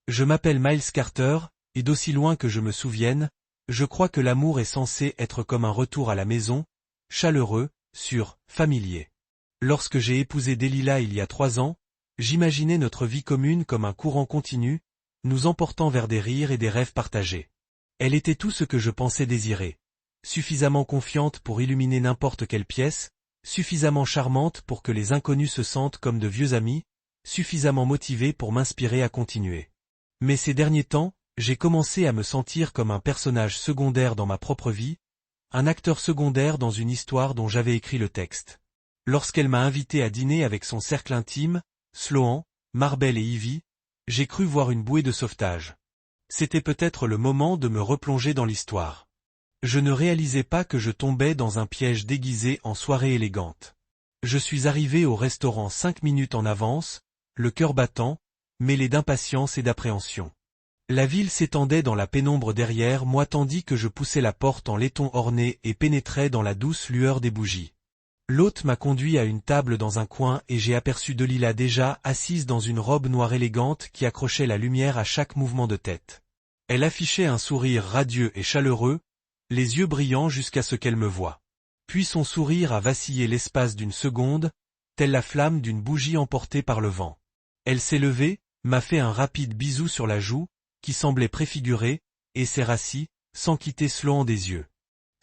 Je m'appelle Miles Carter, et d'aussi loin que je me souvienne, je crois que l'amour est censé être comme un retour à la maison, chaleureux, sûr, familier. Lorsque j'ai épousé Delilah il y a 3 ans, j'imaginais notre vie commune comme un courant continu, nous emportant vers des rires et des rêves partagés. Elle était tout ce que je pensais désirer. Suffisamment confiante pour illuminer n'importe quelle pièce, suffisamment charmante pour que les inconnus se sentent comme de vieux amis, suffisamment motivée pour m'inspirer à continuer. Mais ces derniers temps, j'ai commencé à me sentir comme un personnage secondaire dans ma propre vie, un acteur secondaire dans une histoire dont j'avais écrit le texte. Lorsqu'elle m'a invité à dîner avec son cercle intime, Sloan, Marbel et Ivy, j'ai cru voir une bouée de sauvetage. C'était peut-être le moment de me replonger dans l'histoire. Je ne réalisais pas que je tombais dans un piège déguisé en soirée élégante. Je suis arrivé au restaurant 5 minutes en avance, le cœur battant, mêlé d'impatience et d'appréhension. La ville s'étendait dans la pénombre derrière moi tandis que je poussais la porte en laiton orné et pénétrais dans la douce lueur des bougies. L'hôte m'a conduit à une table dans un coin et j'ai aperçu Delilah déjà assise dans une robe noire élégante qui accrochait la lumière à chaque mouvement de tête. Elle affichait un sourire radieux et chaleureux, les yeux brillants jusqu'à ce qu'elle me voie. Puis son sourire a vacillé l'espace d'une seconde, telle la flamme d'une bougie emportée par le vent. Elle s'est levée, m'a fait un rapide bisou sur la joue, qui semblait préfigurée, et s'est rassis, sans quitter Sloan des yeux.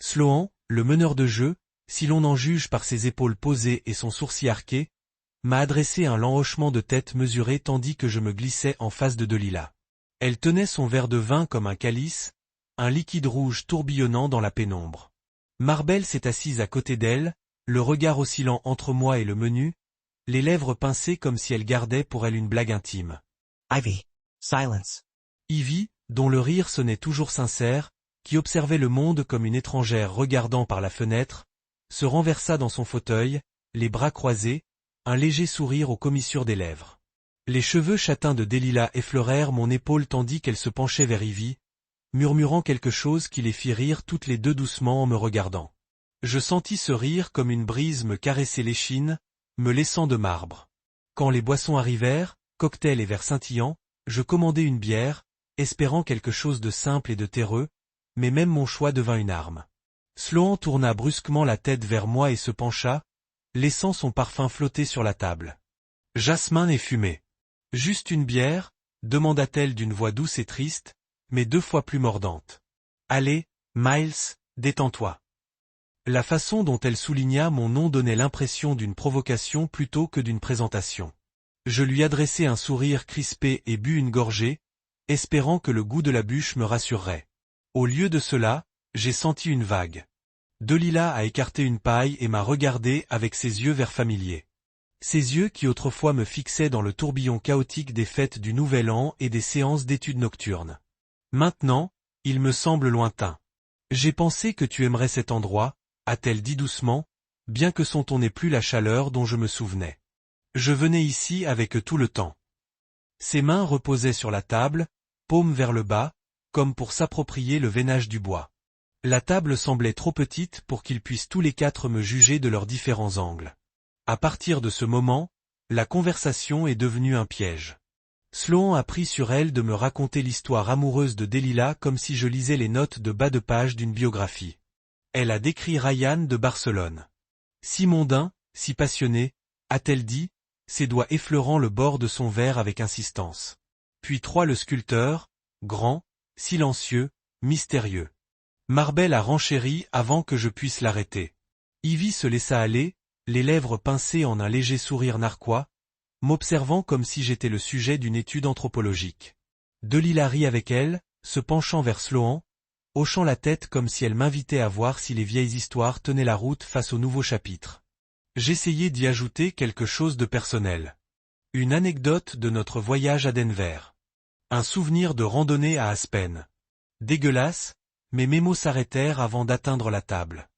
Sloan, le meneur de jeu, si l'on en juge par ses épaules posées et son sourcil arqué, m'a adressé un lent hochement de tête mesuré tandis que je me glissais en face de Delilah. Elle tenait son verre de vin comme un calice, un liquide rouge tourbillonnant dans la pénombre. Marbel s'est assise à côté d'elle, le regard oscillant entre moi et le menu, les lèvres pincées comme si elle gardait pour elle une blague intime. Ivy. Silence. Ivy, dont le rire sonnait toujours sincère, qui observait le monde comme une étrangère regardant par la fenêtre, se renversa dans son fauteuil, les bras croisés, un léger sourire aux commissures des lèvres. Les cheveux châtains de Delilah effleurèrent mon épaule tandis qu'elle se penchait vers Ivy, murmurant quelque chose qui les fit rire toutes les deux doucement en me regardant. Je sentis ce rire comme une brise me caresser l'échine, me laissant de marbre. Quand les boissons arrivèrent, cocktails et verres scintillants, je commandai une bière, espérant quelque chose de simple et de terreux, mais même mon choix devint une arme. Sloan tourna brusquement la tête vers moi et se pencha, laissant son parfum flotter sur la table. « Jasmin et fumée. Juste une bière ?» demanda-t-elle d'une voix douce et triste, mais 2 fois plus mordante. « Allez, Miles, détends-toi. » La façon dont elle souligna mon nom donnait l'impression d'une provocation plutôt que d'une présentation. Je lui adressai un sourire crispé et bus une gorgée, espérant que le goût de la bûche me rassurerait. Au lieu de cela, j'ai senti une vague. Delilah a écarté une paille et m'a regardé avec ses yeux verts familiers. Ses yeux qui autrefois me fixaient dans le tourbillon chaotique des fêtes du Nouvel An et des séances d'études nocturnes. Maintenant, il me semble lointain. J'ai pensé que tu aimerais cet endroit, a-t-elle dit doucement, bien que son ton n'ait plus la chaleur dont je me souvenais. Je venais ici avec tout le temps. Ses mains reposaient sur la table, paumes vers le bas, comme pour s'approprier le veinage du bois. La table semblait trop petite pour qu'ils puissent tous les 4 me juger de leurs différents angles. À partir de ce moment, la conversation est devenue un piège. Sloan a pris sur elle de me raconter l'histoire amoureuse de Delilah comme si je lisais les notes de bas de page d'une biographie. Elle a décrit Ryan de Barcelone. Si mondain, si passionné, a-t-elle dit, ses doigts effleurant le bord de son verre avec insistance. Puis Troy le sculpteur, grand, silencieux, mystérieux. Marbel a renchéri avant que je puisse l'arrêter. Ivy se laissa aller, les lèvres pincées en un léger sourire narquois, m'observant comme si j'étais le sujet d'une étude anthropologique. Delilah rit avec elle, se penchant vers Sloan, hochant la tête comme si elle m'invitait à voir si les vieilles histoires tenaient la route face au nouveau chapitre. J'essayai d'y ajouter quelque chose de personnel. Une anecdote de notre voyage à Denver. Un souvenir de randonnée à Aspen. Dégueulasse, mais mes mots s'arrêtèrent avant d'atteindre la table.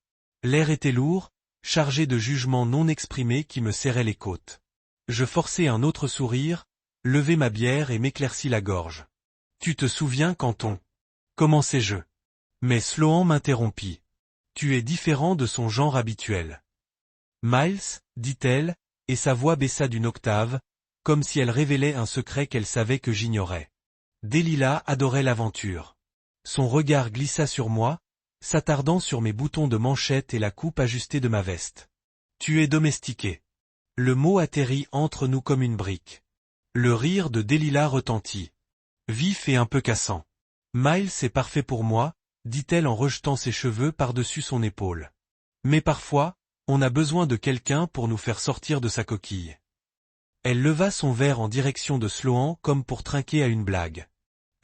L'air était lourd, chargé de jugements non exprimés qui me serraient les côtes. Je forçai un autre sourire, levai ma bière et m'éclaircis la gorge. « Tu te souviens quand on... » commençai-je. Mais Sloan m'interrompit. « Tu es différent de son genre habituel. »« Miles, dit-elle, et sa voix baissa d'une octave, comme si elle révélait un secret qu'elle savait que j'ignorais. Delilah adorait l'aventure. Son regard glissa sur moi, s'attardant sur mes boutons de manchette et la coupe ajustée de ma veste. Tu es domestiqué. Le mot atterrit entre nous comme une brique. Le rire de Delilah retentit. Vif et un peu cassant. Miles est parfait pour moi, dit-elle en rejetant ses cheveux par-dessus son épaule. Mais parfois, on a besoin de quelqu'un pour nous faire sortir de sa coquille. Elle leva son verre en direction de Sloan comme pour trinquer à une blague.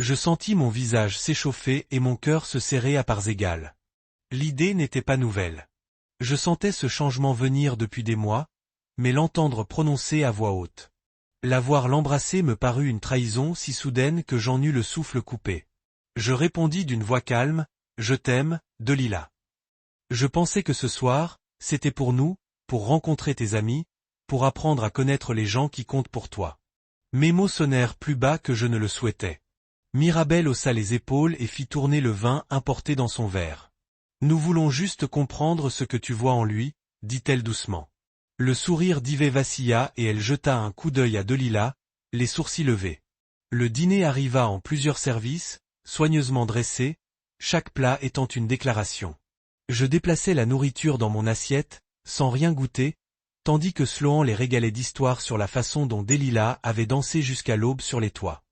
Je sentis mon visage s'échauffer et mon cœur se serrer à parts égales. L'idée n'était pas nouvelle. Je sentais ce changement venir depuis des mois, mais l'entendre prononcer à voix haute. La voir l'embrasser me parut une trahison si soudaine que j'en eus le souffle coupé. Je répondis d'une voix calme, « Je t'aime, Delilah. » Je pensais que ce soir, c'était pour nous, pour rencontrer tes amis, pour apprendre à connaître les gens qui comptent pour toi. Mes mots sonnèrent plus bas que je ne le souhaitais. Mirabelle haussa les épaules et fit tourner le vin importé dans son verre. Nous voulons juste comprendre ce que tu vois en lui, dit-elle doucement. Le sourire d'Yvette vacilla et elle jeta un coup d'œil à Delilah, les sourcils levés. Le dîner arriva en plusieurs services, soigneusement dressés, chaque plat étant une déclaration. Je déplaçais la nourriture dans mon assiette, sans rien goûter, tandis que Sloan les régalait d'histoires sur la façon dont Delilah avait dansé jusqu'à l'aube sur les toits.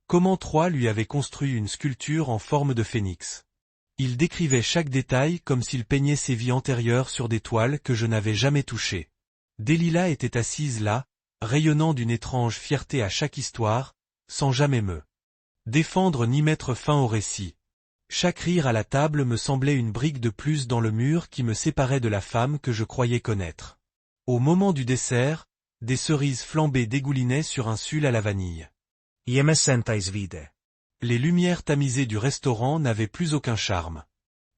Comment Troie lui avait construit une sculpture en forme de phénix. Il décrivait chaque détail comme s'il peignait ses vies antérieures sur des toiles que je n'avais jamais touchées. Delilah était assise là, rayonnant d'une étrange fierté à chaque histoire, sans jamais me défendre ni mettre fin au récit. Chaque rire à la table me semblait une brique de plus dans le mur qui me séparait de la femme que je croyais connaître. Au moment du dessert, des cerises flambées dégoulinaient sur un sulle à la vanille. Je me sentais vide. Les lumières tamisées du restaurant n'avaient plus aucun charme.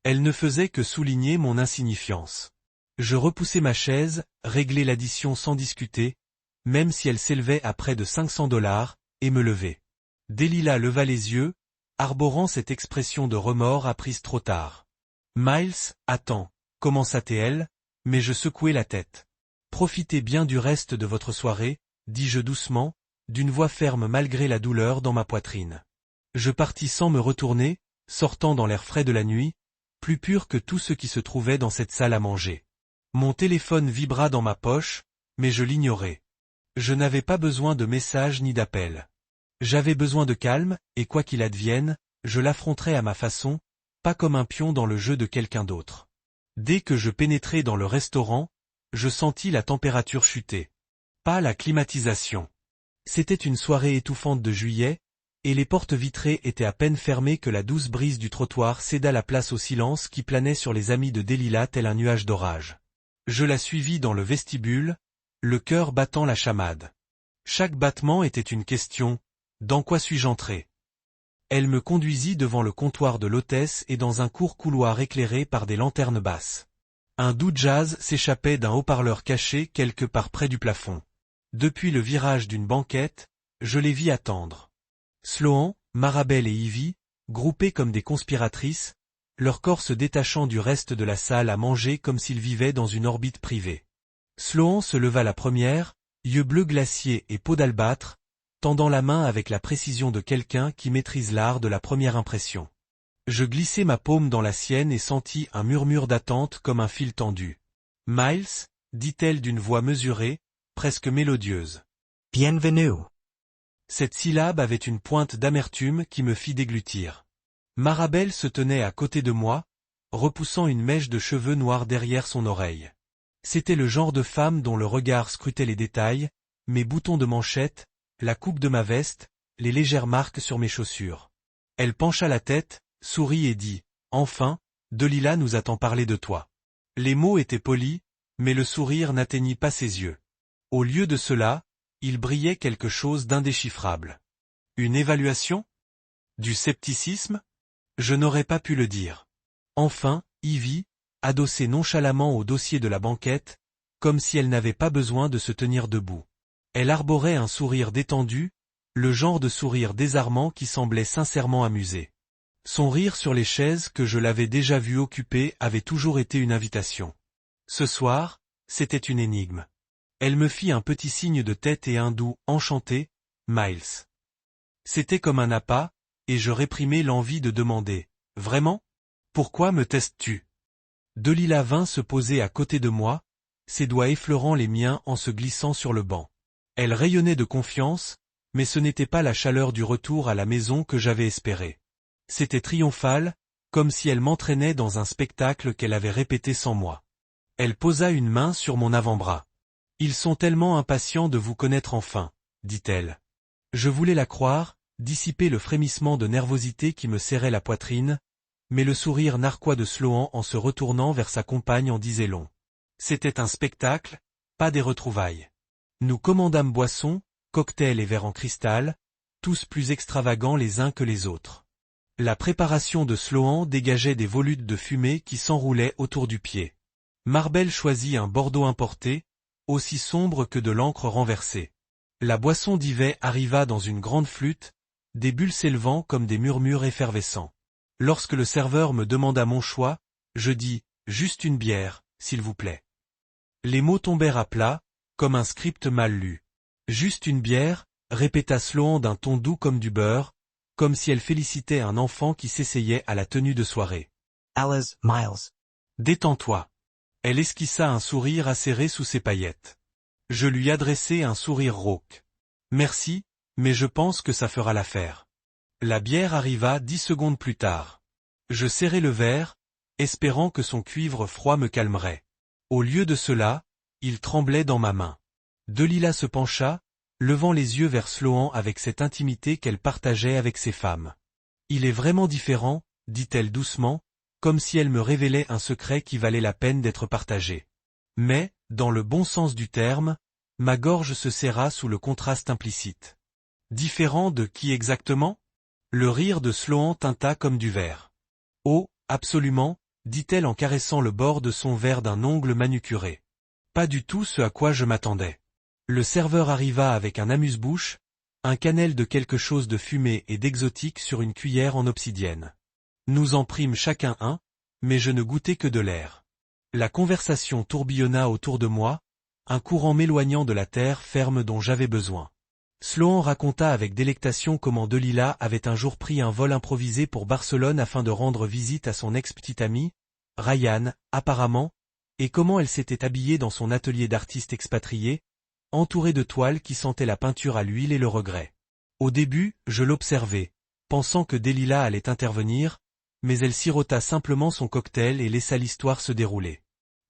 Elles ne faisaient que souligner mon insignifiance. Je repoussai ma chaise, réglai l'addition sans discuter, même si elle s'élevait à près de $500, et me levai. Delilah leva les yeux, arborant cette expression de remords apprise trop tard. « Miles, attends, commença-t-elle, mais je secouai la tête. Profitez bien du reste de votre soirée, dis-je doucement, d'une voix ferme malgré la douleur dans ma poitrine. Je partis sans me retourner, sortant dans l'air frais de la nuit, plus pur que tout ce qui se trouvait dans cette salle à manger. Mon téléphone vibra dans ma poche, mais je l'ignorais. Je n'avais pas besoin de messages ni d'appels. J'avais besoin de calme, et quoi qu'il advienne, je l'affronterais à ma façon, pas comme un pion dans le jeu de quelqu'un d'autre. Dès que je pénétrai dans le restaurant, je sentis la température chuter. Pas la climatisation. C'était une soirée étouffante de juillet, et les portes vitrées étaient à peine fermées que la douce brise du trottoir céda la place au silence qui planait sur les amis de Delilah tel un nuage d'orage. Je la suivis dans le vestibule, le cœur battant la chamade. Chaque battement était une question, dans quoi suis-je entré? Elle me conduisit devant le comptoir de l'hôtesse et dans un court couloir éclairé par des lanternes basses. Un doux jazz s'échappait d'un haut-parleur caché quelque part près du plafond. Depuis le virage d'une banquette, je les vis attendre. Sloan, Marabelle et Ivy, groupés comme des conspiratrices, leur corps se détachant du reste de la salle à manger comme s'ils vivaient dans une orbite privée. Sloan se leva la première, yeux bleus glaciers et peau d'albâtre, tendant la main avec la précision de quelqu'un qui maîtrise l'art de la première impression. Je glissai ma paume dans la sienne et sentis un murmure d'attente comme un fil tendu. « Miles » dit-elle d'une voix mesurée, presque mélodieuse. « Bienvenue » Cette syllabe avait une pointe d'amertume qui me fit déglutir. Marabelle se tenait à côté de moi, repoussant une mèche de cheveux noirs derrière son oreille. C'était le genre de femme dont le regard scrutait les détails, mes boutons de manchette, la coupe de ma veste, les légères marques sur mes chaussures. Elle pencha la tête, sourit et dit « Enfin, Delilah nous a tant parlé de toi. » Les mots étaient polis, mais le sourire n'atteignit pas ses yeux. Au lieu de cela, il brillait quelque chose d'indéchiffrable. Une évaluation? Du scepticisme? Je n'aurais pas pu le dire. Enfin, Ivy, adossée nonchalamment au dossier de la banquette, comme si elle n'avait pas besoin de se tenir debout. Elle arborait un sourire détendu, le genre de sourire désarmant qui semblait sincèrement amusé. Son rire sur les chaises que je l'avais déjà vu occuper avait toujours été une invitation. Ce soir, c'était une énigme. Elle me fit un petit signe de tête et un doux « Enchanté, Miles ». C'était comme un appât, et je réprimai l'envie de demander « Vraiment ? Pourquoi me testes-tu » Delila vint se poser à côté de moi, ses doigts effleurant les miens en se glissant sur le banc. Elle rayonnait de confiance, mais ce n'était pas la chaleur du retour à la maison que j'avais espéré. C'était triomphal, comme si elle m'entraînait dans un spectacle qu'elle avait répété sans moi. Elle posa une main sur mon avant-bras. « Ils sont tellement impatients de vous connaître enfin, » dit-elle. Je voulais la croire, dissiper le frémissement de nervosité qui me serrait la poitrine, mais le sourire narquois de Sloan en se retournant vers sa compagne en disait long. C'était un spectacle, pas des retrouvailles. Nous commandâmes boissons, cocktails et verres en cristal, tous plus extravagants les uns que les autres. La préparation de Sloan dégageait des volutes de fumée qui s'enroulaient autour du pied. Marbel choisit un Bordeaux importé, aussi sombre que de l'encre renversée. La boisson d'Yvet arriva dans une grande flûte, des bulles s'élevant comme des murmures effervescents. Lorsque le serveur me demanda mon choix, je dis « Juste une bière, s'il vous plaît ». Les mots tombèrent à plat, comme un script mal lu. « Juste une bière », répéta Sloan d'un ton doux comme du beurre, comme si elle félicitait un enfant qui s'essayait à la tenue de soirée. « Alice, Miles. »« Détends-toi. » Elle esquissa un sourire acéré sous ses paillettes. Je lui adressai un sourire rauque. « Merci, mais je pense que ça fera l'affaire. » La bière arriva 10 secondes plus tard. Je serrai le verre, espérant que son cuivre froid me calmerait. Au lieu de cela, il tremblait dans ma main. Delila se pencha, levant les yeux vers Sloan avec cette intimité qu'elle partageait avec ses femmes. « Il est vraiment différent, » dit-elle doucement, comme si elle me révélait un secret qui valait la peine d'être partagé. Mais, dans le bon sens du terme, ma gorge se serra sous le contraste implicite. « Différent de qui exactement ?» Le rire de Sloan tinta comme du verre. « Oh, absolument, » dit-elle en caressant le bord de son verre d'un ongle manucuré. Pas du tout ce à quoi je m'attendais. Le serveur arriva avec un amuse-bouche, un cannelle de quelque chose de fumé et d'exotique sur une cuillère en obsidienne. Nous en prîmes chacun un, mais je ne goûtais que de l'air. La conversation tourbillonna autour de moi, un courant m'éloignant de la terre ferme dont j'avais besoin. Sloan raconta avec délectation comment Delila avait un jour pris un vol improvisé pour Barcelone afin de rendre visite à son ex-petite amie, Ryan, apparemment, et comment elle s'était habillée dans son atelier d'artiste expatrié, entourée de toiles qui sentaient la peinture à l'huile et le regret. Au début, je l'observais, pensant que Delila allait intervenir, mais elle sirota simplement son cocktail et laissa l'histoire se dérouler.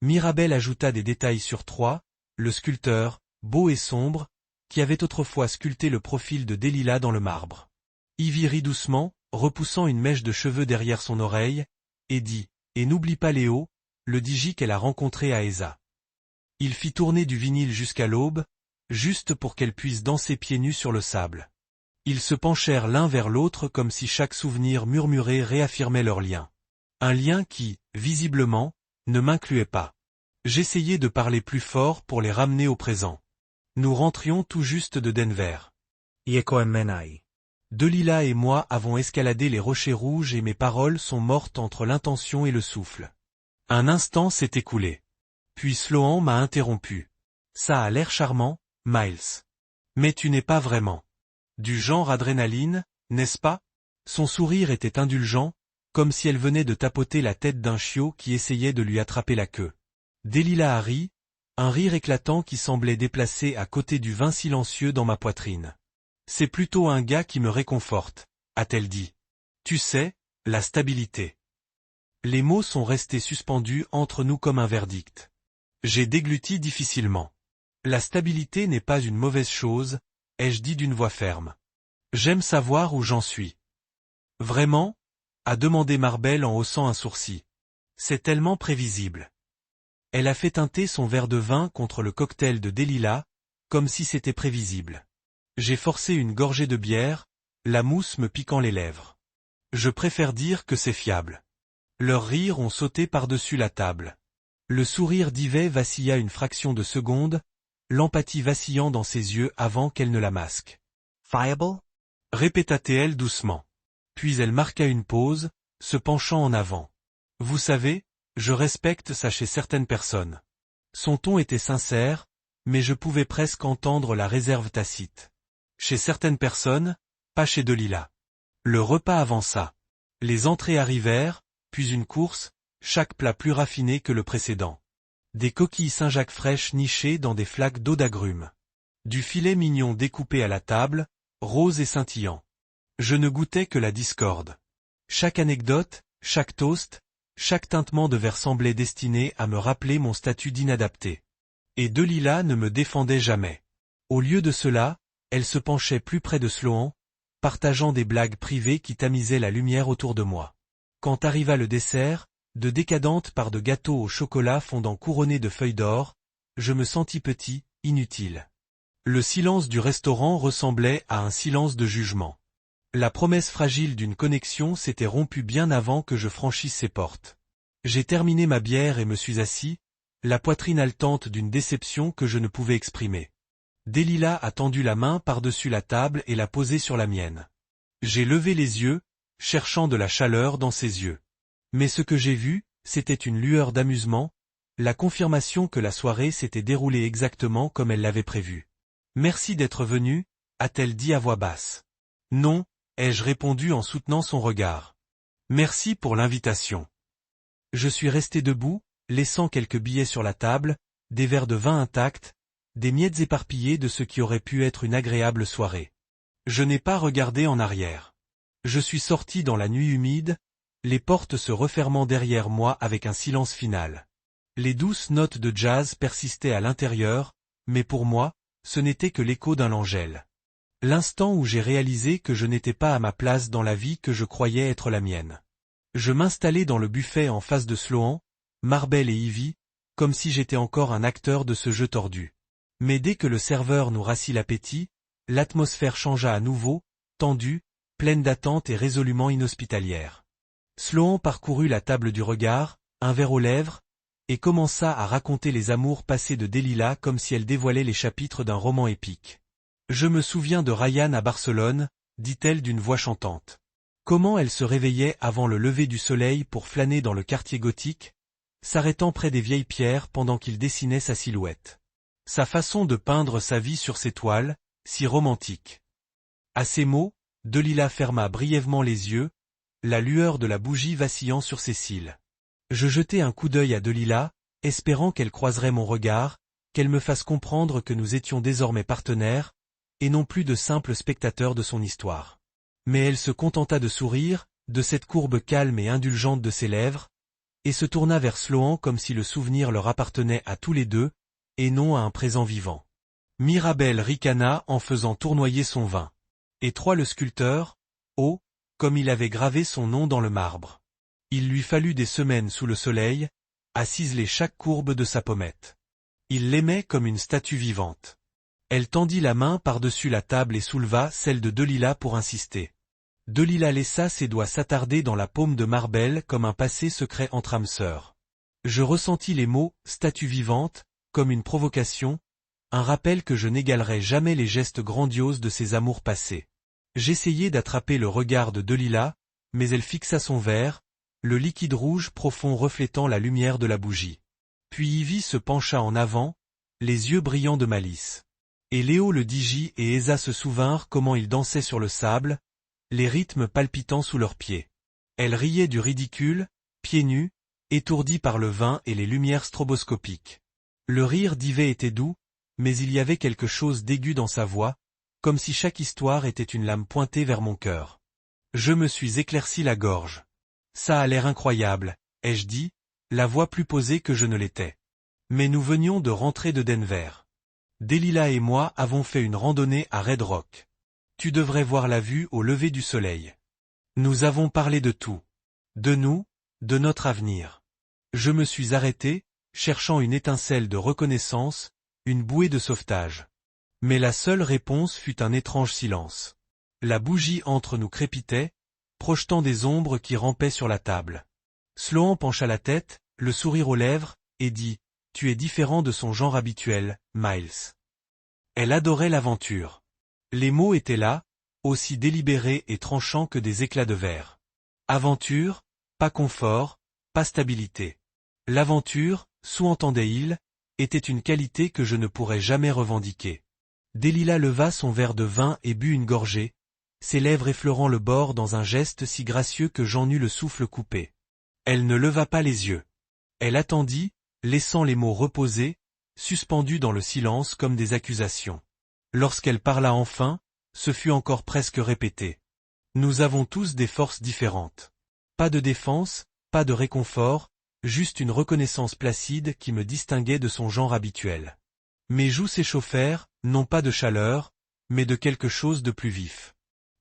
Mirabel ajouta des détails sur Troy, le sculpteur, beau et sombre, qui avait autrefois sculpté le profil de Delila dans le marbre. Ivy rit doucement, repoussant une mèche de cheveux derrière son oreille, et dit « Et n'oublie pas Léo, le DJ qu'elle a rencontré à Esa. » Il fit tourner du vinyle jusqu'à l'aube, juste pour qu'elle puisse danser pieds nus sur le sable. Ils se penchèrent l'un vers l'autre comme si chaque souvenir murmuré réaffirmait leur lien. Un lien qui, visiblement, ne m'incluait pas. J'essayais de parler plus fort pour les ramener au présent. Nous rentrions tout juste de Denver. Delila et moi avons escaladé les rochers rouges et mes paroles sont mortes entre l'intention et le souffle. Un instant s'est écoulé. Puis Sloan m'a interrompu. Ça a l'air charmant, Miles. Mais tu n'es pas vraiment. Du genre adrénaline, n'est-ce pas? Son sourire était indulgent, comme si elle venait de tapoter la tête d'un chiot qui essayait de lui attraper la queue. Delila a ri, un rire éclatant qui semblait déplacé à côté du vin silencieux dans ma poitrine. C'est plutôt un gars qui me réconforte, a-t-elle dit. Tu sais, la stabilité. Les mots sont restés suspendus entre nous comme un verdict. J'ai dégluti difficilement. La stabilité n'est pas une mauvaise chose, ai-je dit d'une voix ferme. J'aime savoir où j'en suis. Vraiment? A demandé Marbel en haussant un sourcil. C'est tellement prévisible. Elle a fait teinter son verre de vin contre le cocktail de Delila, comme si c'était prévisible. J'ai forcé une gorgée de bière, la mousse me piquant les lèvres. Je préfère dire que c'est fiable. Leurs rires ont sauté par-dessus la table. Le sourire d'Yvet vacilla une fraction de seconde, l'empathie vacillant dans ses yeux avant qu'elle ne la masque. Fiable? Répéta-t-elle doucement. Puis elle marqua une pause, se penchant en avant. Vous savez, je respecte ça chez certaines personnes. Son ton était sincère, mais je pouvais presque entendre la réserve tacite. Chez certaines personnes, pas chez Delila. Le repas avança. Les entrées arrivèrent, puis une course, chaque plat plus raffiné que le précédent. Des coquilles Saint-Jacques fraîches nichées dans des flaques d'eau d'agrumes. Du filet mignon découpé à la table, rose et scintillant. Je ne goûtais que la discorde. Chaque anecdote, chaque toast, chaque tintement de verre semblait destiné à me rappeler mon statut d'inadapté. Et Delilah ne me défendait jamais. Au lieu de cela, elle se penchait plus près de Sloan, partageant des blagues privées qui tamisaient la lumière autour de moi. Quand arriva le dessert, de décadentes parts de gâteau au chocolat fondant couronnées de feuilles d'or, je me sentis petit, inutile. Le silence du restaurant ressemblait à un silence de jugement. La promesse fragile d'une connexion s'était rompue bien avant que je franchisse ses portes. J'ai terminé ma bière et me suis assis, la poitrine haletante d'une déception que je ne pouvais exprimer. Delilah a tendu la main par-dessus la table et l'a posée sur la mienne. J'ai levé les yeux, cherchant de la chaleur dans ses yeux. Mais ce que j'ai vu, c'était une lueur d'amusement, la confirmation que la soirée s'était déroulée exactement comme elle l'avait prévu. « Merci d'être venu », a-t-elle dit à voix basse. « Non », ai-je répondu en soutenant son regard. « Merci pour l'invitation. » Je suis resté debout, laissant quelques billets sur la table, des verres de vin intacts, des miettes éparpillées de ce qui aurait pu être une agréable soirée. Je n'ai pas regardé en arrière. Je suis sorti dans la nuit humide, les portes se refermant derrière moi avec un silence final. Les douces notes de jazz persistaient à l'intérieur, mais pour moi, ce n'était que l'écho d'un langel. L'instant où j'ai réalisé que je n'étais pas à ma place dans la vie que je croyais être la mienne. Je m'installai dans le buffet en face de Sloan, Marbel et Ivy, comme si j'étais encore un acteur de ce jeu tordu. Mais dès que le serveur nous rassit l'appétit, l'atmosphère changea à nouveau, tendue, pleine d'attente et résolument inhospitalière. Sloan parcourut la table du regard, un verre aux lèvres, et commença à raconter les amours passés de Delilah comme si elle dévoilait les chapitres d'un roman épique. « Je me souviens de Ryan à Barcelone, dit-elle d'une voix chantante. Comment elle se réveillait avant le lever du soleil pour flâner dans le quartier gothique, s'arrêtant près des vieilles pierres pendant qu'il dessinait sa silhouette. Sa façon de peindre sa vie sur ses toiles, si romantique. » À ces mots, Delilah ferma brièvement les yeux, la lueur de la bougie vacillant sur ses cils. Je jetai un coup d'œil à Delilah, espérant qu'elle croiserait mon regard, qu'elle me fasse comprendre que nous étions désormais partenaires, et non plus de simples spectateurs de son histoire. Mais elle se contenta de sourire, de cette courbe calme et indulgente de ses lèvres, et se tourna vers Sloan comme si le souvenir leur appartenait à tous les deux, et non à un présent vivant. Mirabel ricana en faisant tournoyer son vin. Et Troy le sculpteur, oh, comme il avait gravé son nom dans le marbre. Il lui fallut des semaines sous le soleil, à ciseler chaque courbe de sa pommette. Il l'aimait comme une statue vivante. Elle tendit la main par-dessus la table et souleva celle de Delilah pour insister. Delilah laissa ses doigts s'attarder dans la paume de Marbel comme un passé secret entre âmes sœurs. Je ressentis les mots « statue vivante » comme une provocation, un rappel que je n'égalerais jamais les gestes grandioses de ses amours passés. J'essayai d'attraper le regard de Delilah, mais elle fixa son verre, le liquide rouge profond reflétant la lumière de la bougie. Puis Ivy se pencha en avant, les yeux brillants de malice. Et Léo le Digi et Esa se souvinrent comment ils dansaient sur le sable, les rythmes palpitant sous leurs pieds. Elle riait du ridicule, pieds nus, étourdis par le vin et les lumières stroboscopiques. Le rire d'Yvette était doux, mais il y avait quelque chose d'aigu dans sa voix, comme si chaque histoire était une lame pointée vers mon cœur. Je me suis éclairci la gorge. Ça a l'air incroyable, ai-je dit, la voix plus posée que je ne l'étais. Mais nous venions de rentrer de Denver. Delilah et moi avons fait une randonnée à Red Rock. Tu devrais voir la vue au lever du soleil. Nous avons parlé de tout. De nous, de notre avenir. Je me suis arrêté, cherchant une étincelle de reconnaissance, une bouée de sauvetage. Mais la seule réponse fut un étrange silence. La bougie entre nous crépitait, projetant des ombres qui rampaient sur la table. Sloan pencha la tête, le sourire aux lèvres, et dit « Tu es différent de son genre habituel, Miles. » Elle adorait l'aventure. Les mots étaient là, aussi délibérés et tranchants que des éclats de verre. Aventure, pas confort, pas stabilité. L'aventure, sous-entendait-il, était une qualité que je ne pourrais jamais revendiquer. Delilah leva son verre de vin et but une gorgée, ses lèvres effleurant le bord dans un geste si gracieux que j'en eus le souffle coupé. Elle ne leva pas les yeux. Elle attendit, laissant les mots reposer, suspendus dans le silence comme des accusations. Lorsqu'elle parla enfin, ce fut encore presque répété. Nous avons tous des forces différentes. Pas de défense, pas de réconfort, juste une reconnaissance placide qui me distinguait de son genre habituel. Mes joues s'échauffèrent, non pas de chaleur, mais de quelque chose de plus vif.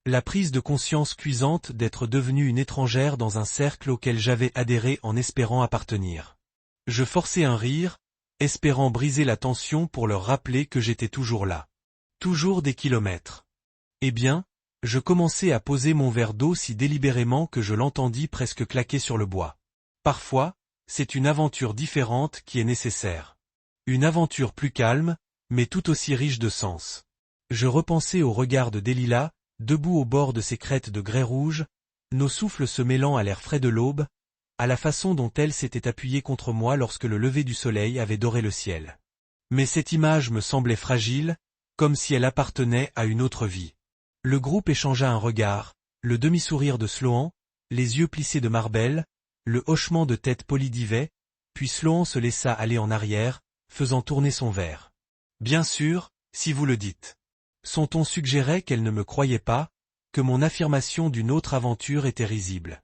La prise de conscience cuisante d'être devenue une étrangère dans un cercle auquel j'avais adhéré en espérant appartenir. Je forçai un rire, espérant briser la tension pour leur rappeler que j'étais toujours là. Toujours des kilomètres. Eh bien, je commençai à poser mon verre d'eau si délibérément que je l'entendis presque claquer sur le bois. Parfois, c'est une aventure différente qui est nécessaire. Une aventure plus calme, mais tout aussi riche de sens. Je repensai au regard de Delilah, debout au bord de ces crêtes de grès rouge, nos souffles se mêlant à l'air frais de l'aube, à la façon dont elle s'était appuyée contre moi lorsque le lever du soleil avait doré le ciel. Mais cette image me semblait fragile, comme si elle appartenait à une autre vie. Le groupe échangea un regard, le demi-sourire de Sloan, les yeux plissés de Marbelle, le hochement de tête poli d'Yvet, puis Sloan se laissa aller en arrière, faisant tourner son verre. Bien sûr, si vous le dites. Son ton suggérait qu'elle ne me croyait pas, que mon affirmation d'une autre aventure était risible.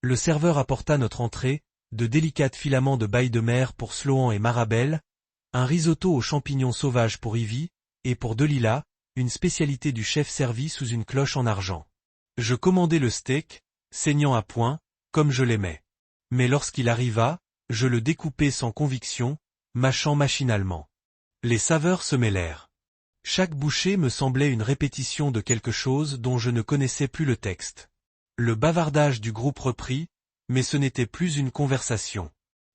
Le serveur apporta notre entrée, de délicates filaments de baille de mer pour Sloan et Marabelle, un risotto aux champignons sauvages pour Ivy, et pour Delilah, une spécialité du chef servie sous une cloche en argent. Je commandai le steak, saignant à point, comme je l'aimais. Mais lorsqu'il arriva, je le découpai sans conviction, mâchant machinalement. Les saveurs se mêlèrent. Chaque bouchée me semblait une répétition de quelque chose dont je ne connaissais plus le texte. Le bavardage du groupe reprit, mais ce n'était plus une conversation.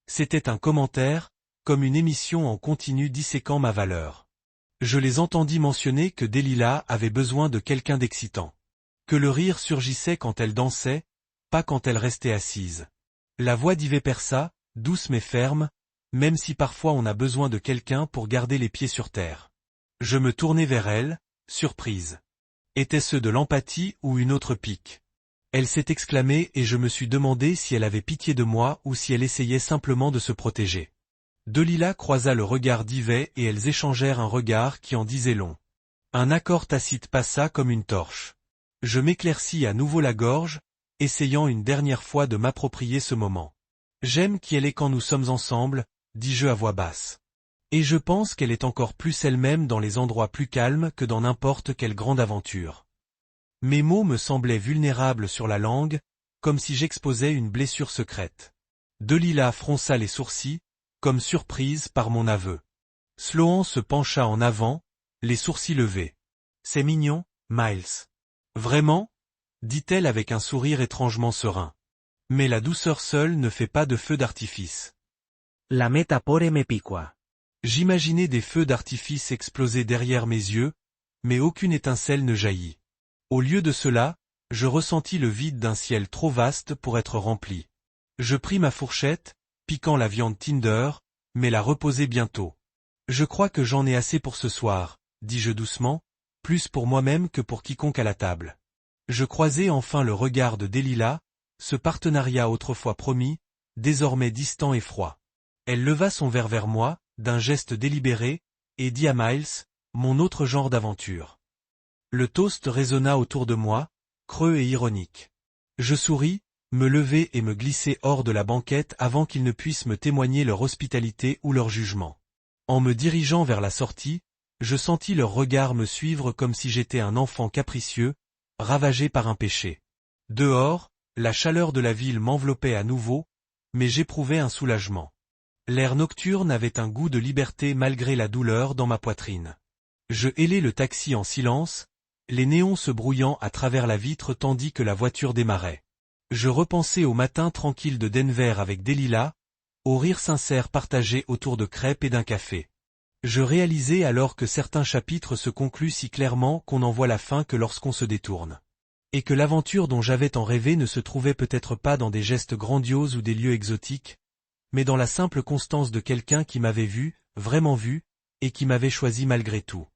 C'était un commentaire, comme une émission en continu disséquant ma valeur. Je les entendis mentionner que Delilah avait besoin de quelqu'un d'excitant. Que le rire surgissait quand elle dansait, pas quand elle restait assise. La voix d'Yvet perça, douce mais ferme, même si parfois on a besoin de quelqu'un pour garder les pieds sur terre. Je me tournai vers elle, surprise. Était-ce de l'empathie ou une autre pique? Elle s'est exclamée et je me suis demandé si elle avait pitié de moi ou si elle essayait simplement de se protéger. Delilah croisa le regard d'Yvet et elles échangèrent un regard qui en disait long. Un accord tacite passa comme une torche. Je m'éclaircis à nouveau la gorge, essayant une dernière fois de m'approprier ce moment. J'aime qui elle est quand nous sommes ensemble, dis-je à voix basse. Et je pense qu'elle est encore plus elle-même dans les endroits plus calmes que dans n'importe quelle grande aventure. Mes mots me semblaient vulnérables sur la langue, comme si j'exposais une blessure secrète. Delilah fronça les sourcils, comme surprise par mon aveu. Sloan se pencha en avant, les sourcils levés. « C'est mignon, Miles. »« Vraiment ?» dit-elle avec un sourire étrangement serein. Mais la douceur seule ne fait pas de feu d'artifice. La metapore me picua. J'imaginais des feux d'artifice exploser derrière mes yeux, mais aucune étincelle ne jaillit. Au lieu de cela, je ressentis le vide d'un ciel trop vaste pour être rempli. Je pris ma fourchette, piquant la viande Tinder, mais la reposai bientôt. Je crois que j'en ai assez pour ce soir, dis-je doucement, plus pour moi-même que pour quiconque à la table. Je croisai enfin le regard de Delilah, ce partenariat autrefois promis, désormais distant et froid. Elle leva son verre vers moi, d'un geste délibéré, et dit à Miles, mon autre genre d'aventure. Le toast résonna autour de moi, creux et ironique. Je souris, me levai et me glissai hors de la banquette avant qu'ils ne puissent me témoigner leur hospitalité ou leur jugement. En me dirigeant vers la sortie, je sentis leur regard me suivre comme si j'étais un enfant capricieux, ravagé par un péché. Dehors, la chaleur de la ville m'enveloppait à nouveau, mais j'éprouvais un soulagement. L'air nocturne avait un goût de liberté malgré la douleur dans ma poitrine. Je hélai le taxi en silence, les néons se brouillant à travers la vitre tandis que la voiture démarrait. Je repensai au matin tranquille de Denver avec Delilah, au rire sincère partagé autour de crêpes et d'un café. Je réalisai alors que certains chapitres se concluent si clairement qu'on n'en voit la fin que lorsqu'on se détourne. Et que l'aventure dont j'avais tant rêvé ne se trouvait peut-être pas dans des gestes grandioses ou des lieux exotiques, mais dans la simple constance de quelqu'un qui m'avait vu, vraiment vu, et qui m'avait choisi malgré tout.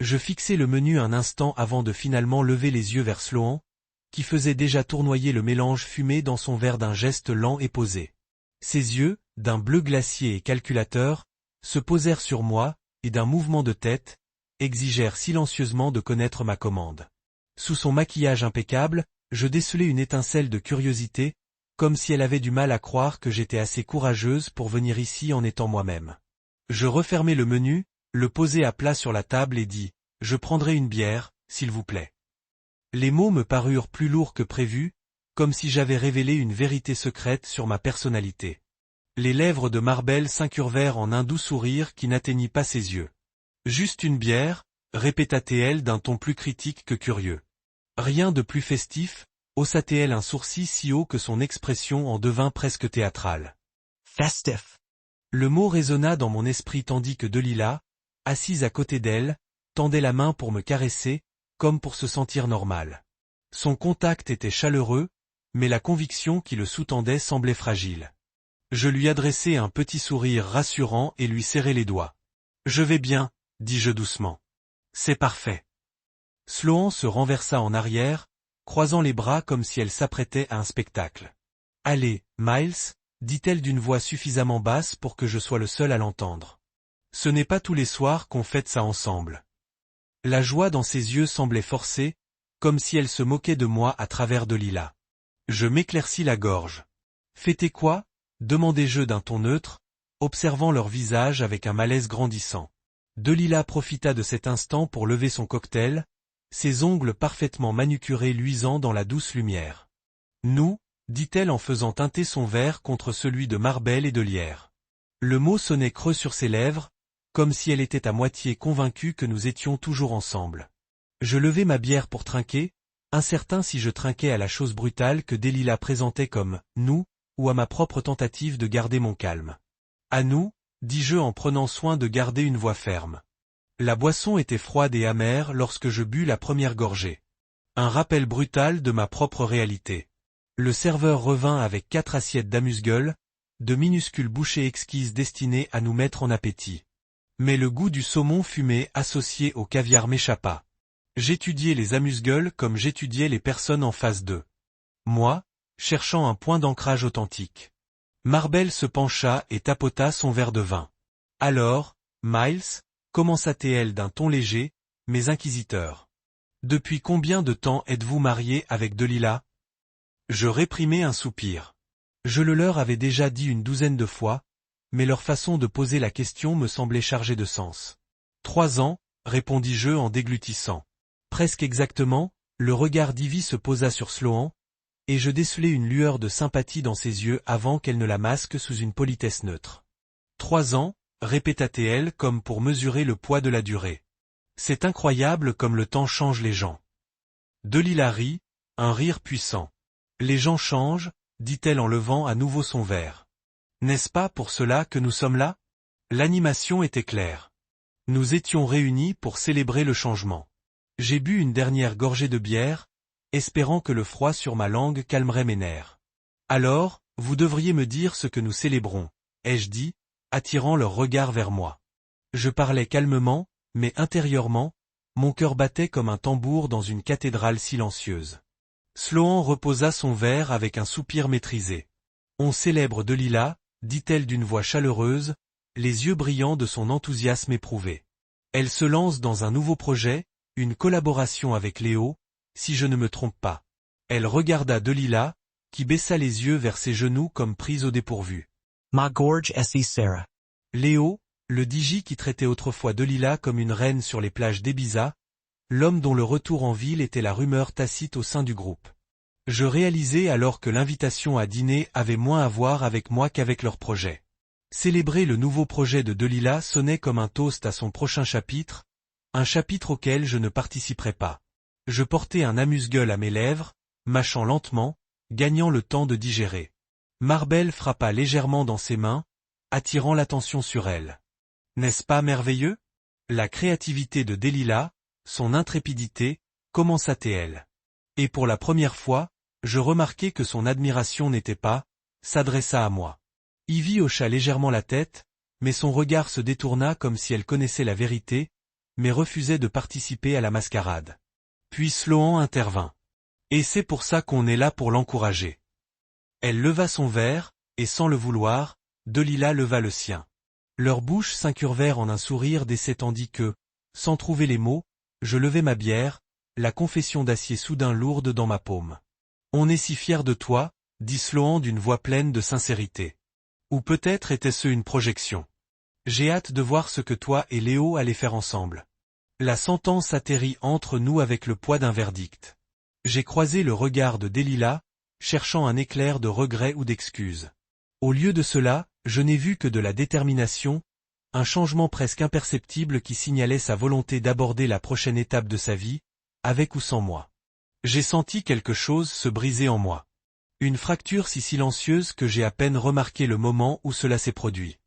Je fixai le menu un instant avant de finalement lever les yeux vers Sloan, qui faisait déjà tournoyer le mélange fumé dans son verre d'un geste lent et posé. Ses yeux, d'un bleu glacier et calculateur, se posèrent sur moi, et d'un mouvement de tête, exigèrent silencieusement de connaître ma commande. Sous son maquillage impeccable, je décelai une étincelle de curiosité, comme si elle avait du mal à croire que j'étais assez courageuse pour venir ici en étant moi-même. Je refermai le menu, le posai à plat sur la table et dis « Je prendrai une bière, s'il vous plaît ». Les mots me parurent plus lourds que prévu, comme si j'avais révélé une vérité secrète sur ma personnalité. Les lèvres de Marbel s'incurvèrent en un doux sourire qui n'atteignit pas ses yeux. « Juste une bière », répéta-t-elle d'un ton plus critique que curieux. Rien de plus festif, haussa-t-elle un sourcil si haut que son expression en devint presque théâtrale. Festif. Le mot résonna dans mon esprit tandis que Delilah, assise à côté d'elle, tendait la main pour me caresser, comme pour se sentir normal. Son contact était chaleureux, mais la conviction qui le sous-tendait semblait fragile. Je lui adressai un petit sourire rassurant et lui serrai les doigts. « Je vais bien », dis-je doucement. « C'est parfait. » Sloan se renversa en arrière, croisant les bras comme si elle s'apprêtait à un spectacle. « Allez, Miles », dit-elle d'une voix suffisamment basse pour que je sois le seul à l'entendre. Ce n'est pas tous les soirs qu'on fête ça ensemble. La joie dans ses yeux semblait forcée, comme si elle se moquait de moi à travers Delilah. Je m'éclaircis la gorge. « Fêter quoi ?» demandai-je d'un ton neutre, observant leur visage avec un malaise grandissant. Delilah profita de cet instant pour lever son cocktail, ses ongles parfaitement manucurés luisant dans la douce lumière. « Nous », dit-elle en faisant teinter son verre contre celui de Marbel et de Lierre. Le mot sonnait creux sur ses lèvres, comme si elle était à moitié convaincue que nous étions toujours ensemble. Je levai ma bière pour trinquer, incertain si je trinquais à la chose brutale que Delilah présentait comme « nous » ou à ma propre tentative de garder mon calme. « À nous », dis-je en prenant soin de garder une voix ferme. La boisson était froide et amère lorsque je bus la première gorgée. Un rappel brutal de ma propre réalité. Le serveur revint avec 4 assiettes d'amuse-gueules, de minuscules bouchées exquises destinées à nous mettre en appétit. Mais le goût du saumon fumé associé au caviar m'échappa. J'étudiais les amuse-gueules comme j'étudiais les personnes en face d'eux. Moi, cherchant un point d'ancrage authentique. Marbel se pencha et tapota son verre de vin. « Alors, Miles », commença-t-elle d'un ton léger, mais inquisiteur. « Depuis combien de temps êtes-vous marié avec Delilah ?» Je réprimai un soupir. Je le leur avais déjà dit une douzaine de fois, mais leur façon de poser la question me semblait chargée de sens. « 3 ans, répondis-je en déglutissant. Presque exactement, le regard d'Ivy se posa sur Sloan, et je décelai une lueur de sympathie dans ses yeux avant qu'elle ne la masque sous une politesse neutre. « 3 ans, répéta-t-elle comme pour mesurer le poids de la durée. C'est incroyable comme le temps change les gens. Delilah rit, un rire puissant. Les gens changent, dit-elle en levant à nouveau son verre. N'est-ce pas pour cela que nous sommes là? L'animation était claire. Nous étions réunis pour célébrer le changement. J'ai bu une dernière gorgée de bière, espérant que le froid sur ma langue calmerait mes nerfs. Alors, vous devriez me dire ce que nous célébrons, ai-je dit, attirant leur regard vers moi. Je parlais calmement, mais intérieurement, mon cœur battait comme un tambour dans une cathédrale silencieuse. Sloan reposa son verre avec un soupir maîtrisé. On célèbre Delilah, dit-elle d'une voix chaleureuse, les yeux brillants de son enthousiasme éprouvé. Elle se lance dans un nouveau projet, une collaboration avec Léo, si je ne me trompe pas. Elle regarda Delilah, qui baissa les yeux vers ses genoux comme prise au dépourvu. Ma gorge est Sarah. Léo, le digi qui traitait autrefois Delilah comme une reine sur les plages d'Ibiza, l'homme dont le retour en ville était la rumeur tacite au sein du groupe. Je réalisais alors que l'invitation à dîner avait moins à voir avec moi qu'avec leur projet. Célébrer le nouveau projet de Delilah sonnait comme un toast à son prochain chapitre, un chapitre auquel je ne participerais pas. Je portais un amuse-gueule à mes lèvres, mâchant lentement, gagnant le temps de digérer. Marbel frappa légèrement dans ses mains, attirant l'attention sur elle. N'est-ce pas merveilleux? La créativité de Delilah, son intrépidité, commença-t-elle. Et pour la première fois, je remarquai que son admiration n'était pas, s'adressa à moi. Ivy hocha légèrement la tête, mais son regard se détourna comme si elle connaissait la vérité, mais refusait de participer à la mascarade. Puis Sloan intervint. Et c'est pour ça qu'on est là pour l'encourager. Elle leva son verre, et sans le vouloir, Delilah leva le sien. Leurs bouches s'incurvèrent en un sourire d'essai tandis que, sans trouver les mots, je levai ma bière, la confession d'acier soudain lourde dans ma paume. On est si fier de toi, dit Sloan d'une voix pleine de sincérité. Ou peut-être était-ce une projection. J'ai hâte de voir ce que toi et Léo allez faire ensemble. La sentence atterrit entre nous avec le poids d'un verdict. J'ai croisé le regard de Delilah, cherchant un éclair de regret ou d'excuse. Au lieu de cela, je n'ai vu que de la détermination, un changement presque imperceptible qui signalait sa volonté d'aborder la prochaine étape de sa vie, avec ou sans moi. J'ai senti quelque chose se briser en moi. Une fracture si silencieuse que j'ai à peine remarqué le moment où cela s'est produit.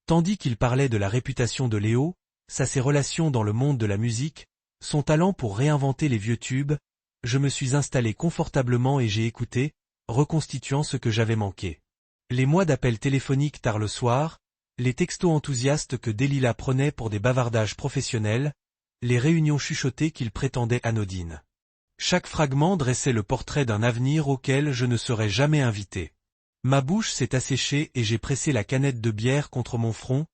Tandis qu'il parlait de la réputation de Léo, ses relations dans le monde de la musique, son talent pour réinventer les vieux tubes, je me suis installé confortablement et j'ai écouté, reconstituant ce que j'avais manqué. Les mois d'appels téléphoniques tard le soir, les textos enthousiastes que Delilah prenait pour des bavardages professionnels, les réunions chuchotées qu'il prétendait anodines. Chaque fragment dressait le portrait d'un avenir auquel je ne serais jamais invité. Ma bouche s'est asséchée et j'ai pressé la canette de bière contre mon front,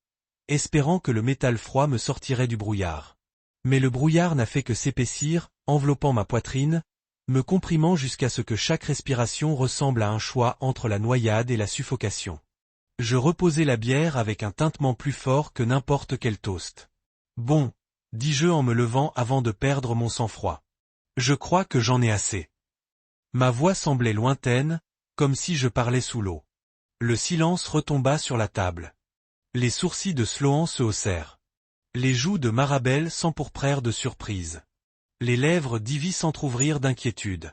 espérant que le métal froid me sortirait du brouillard. Mais le brouillard n'a fait que s'épaissir, enveloppant ma poitrine, me comprimant jusqu'à ce que chaque respiration ressemble à un choix entre la noyade et la suffocation. Je reposai la bière avec un tintement plus fort que n'importe quel toast. Bon, dis-je en me levant avant de perdre mon sang-froid. Je crois que j'en ai assez. Ma voix semblait lointaine, comme si je parlais sous l'eau. Le silence retomba sur la table. Les sourcils de Sloan se haussèrent. Les joues de Marabelle s'empourprèrent de surprise. Les lèvres d'Ivy s'entr'ouvrirent d'inquiétude.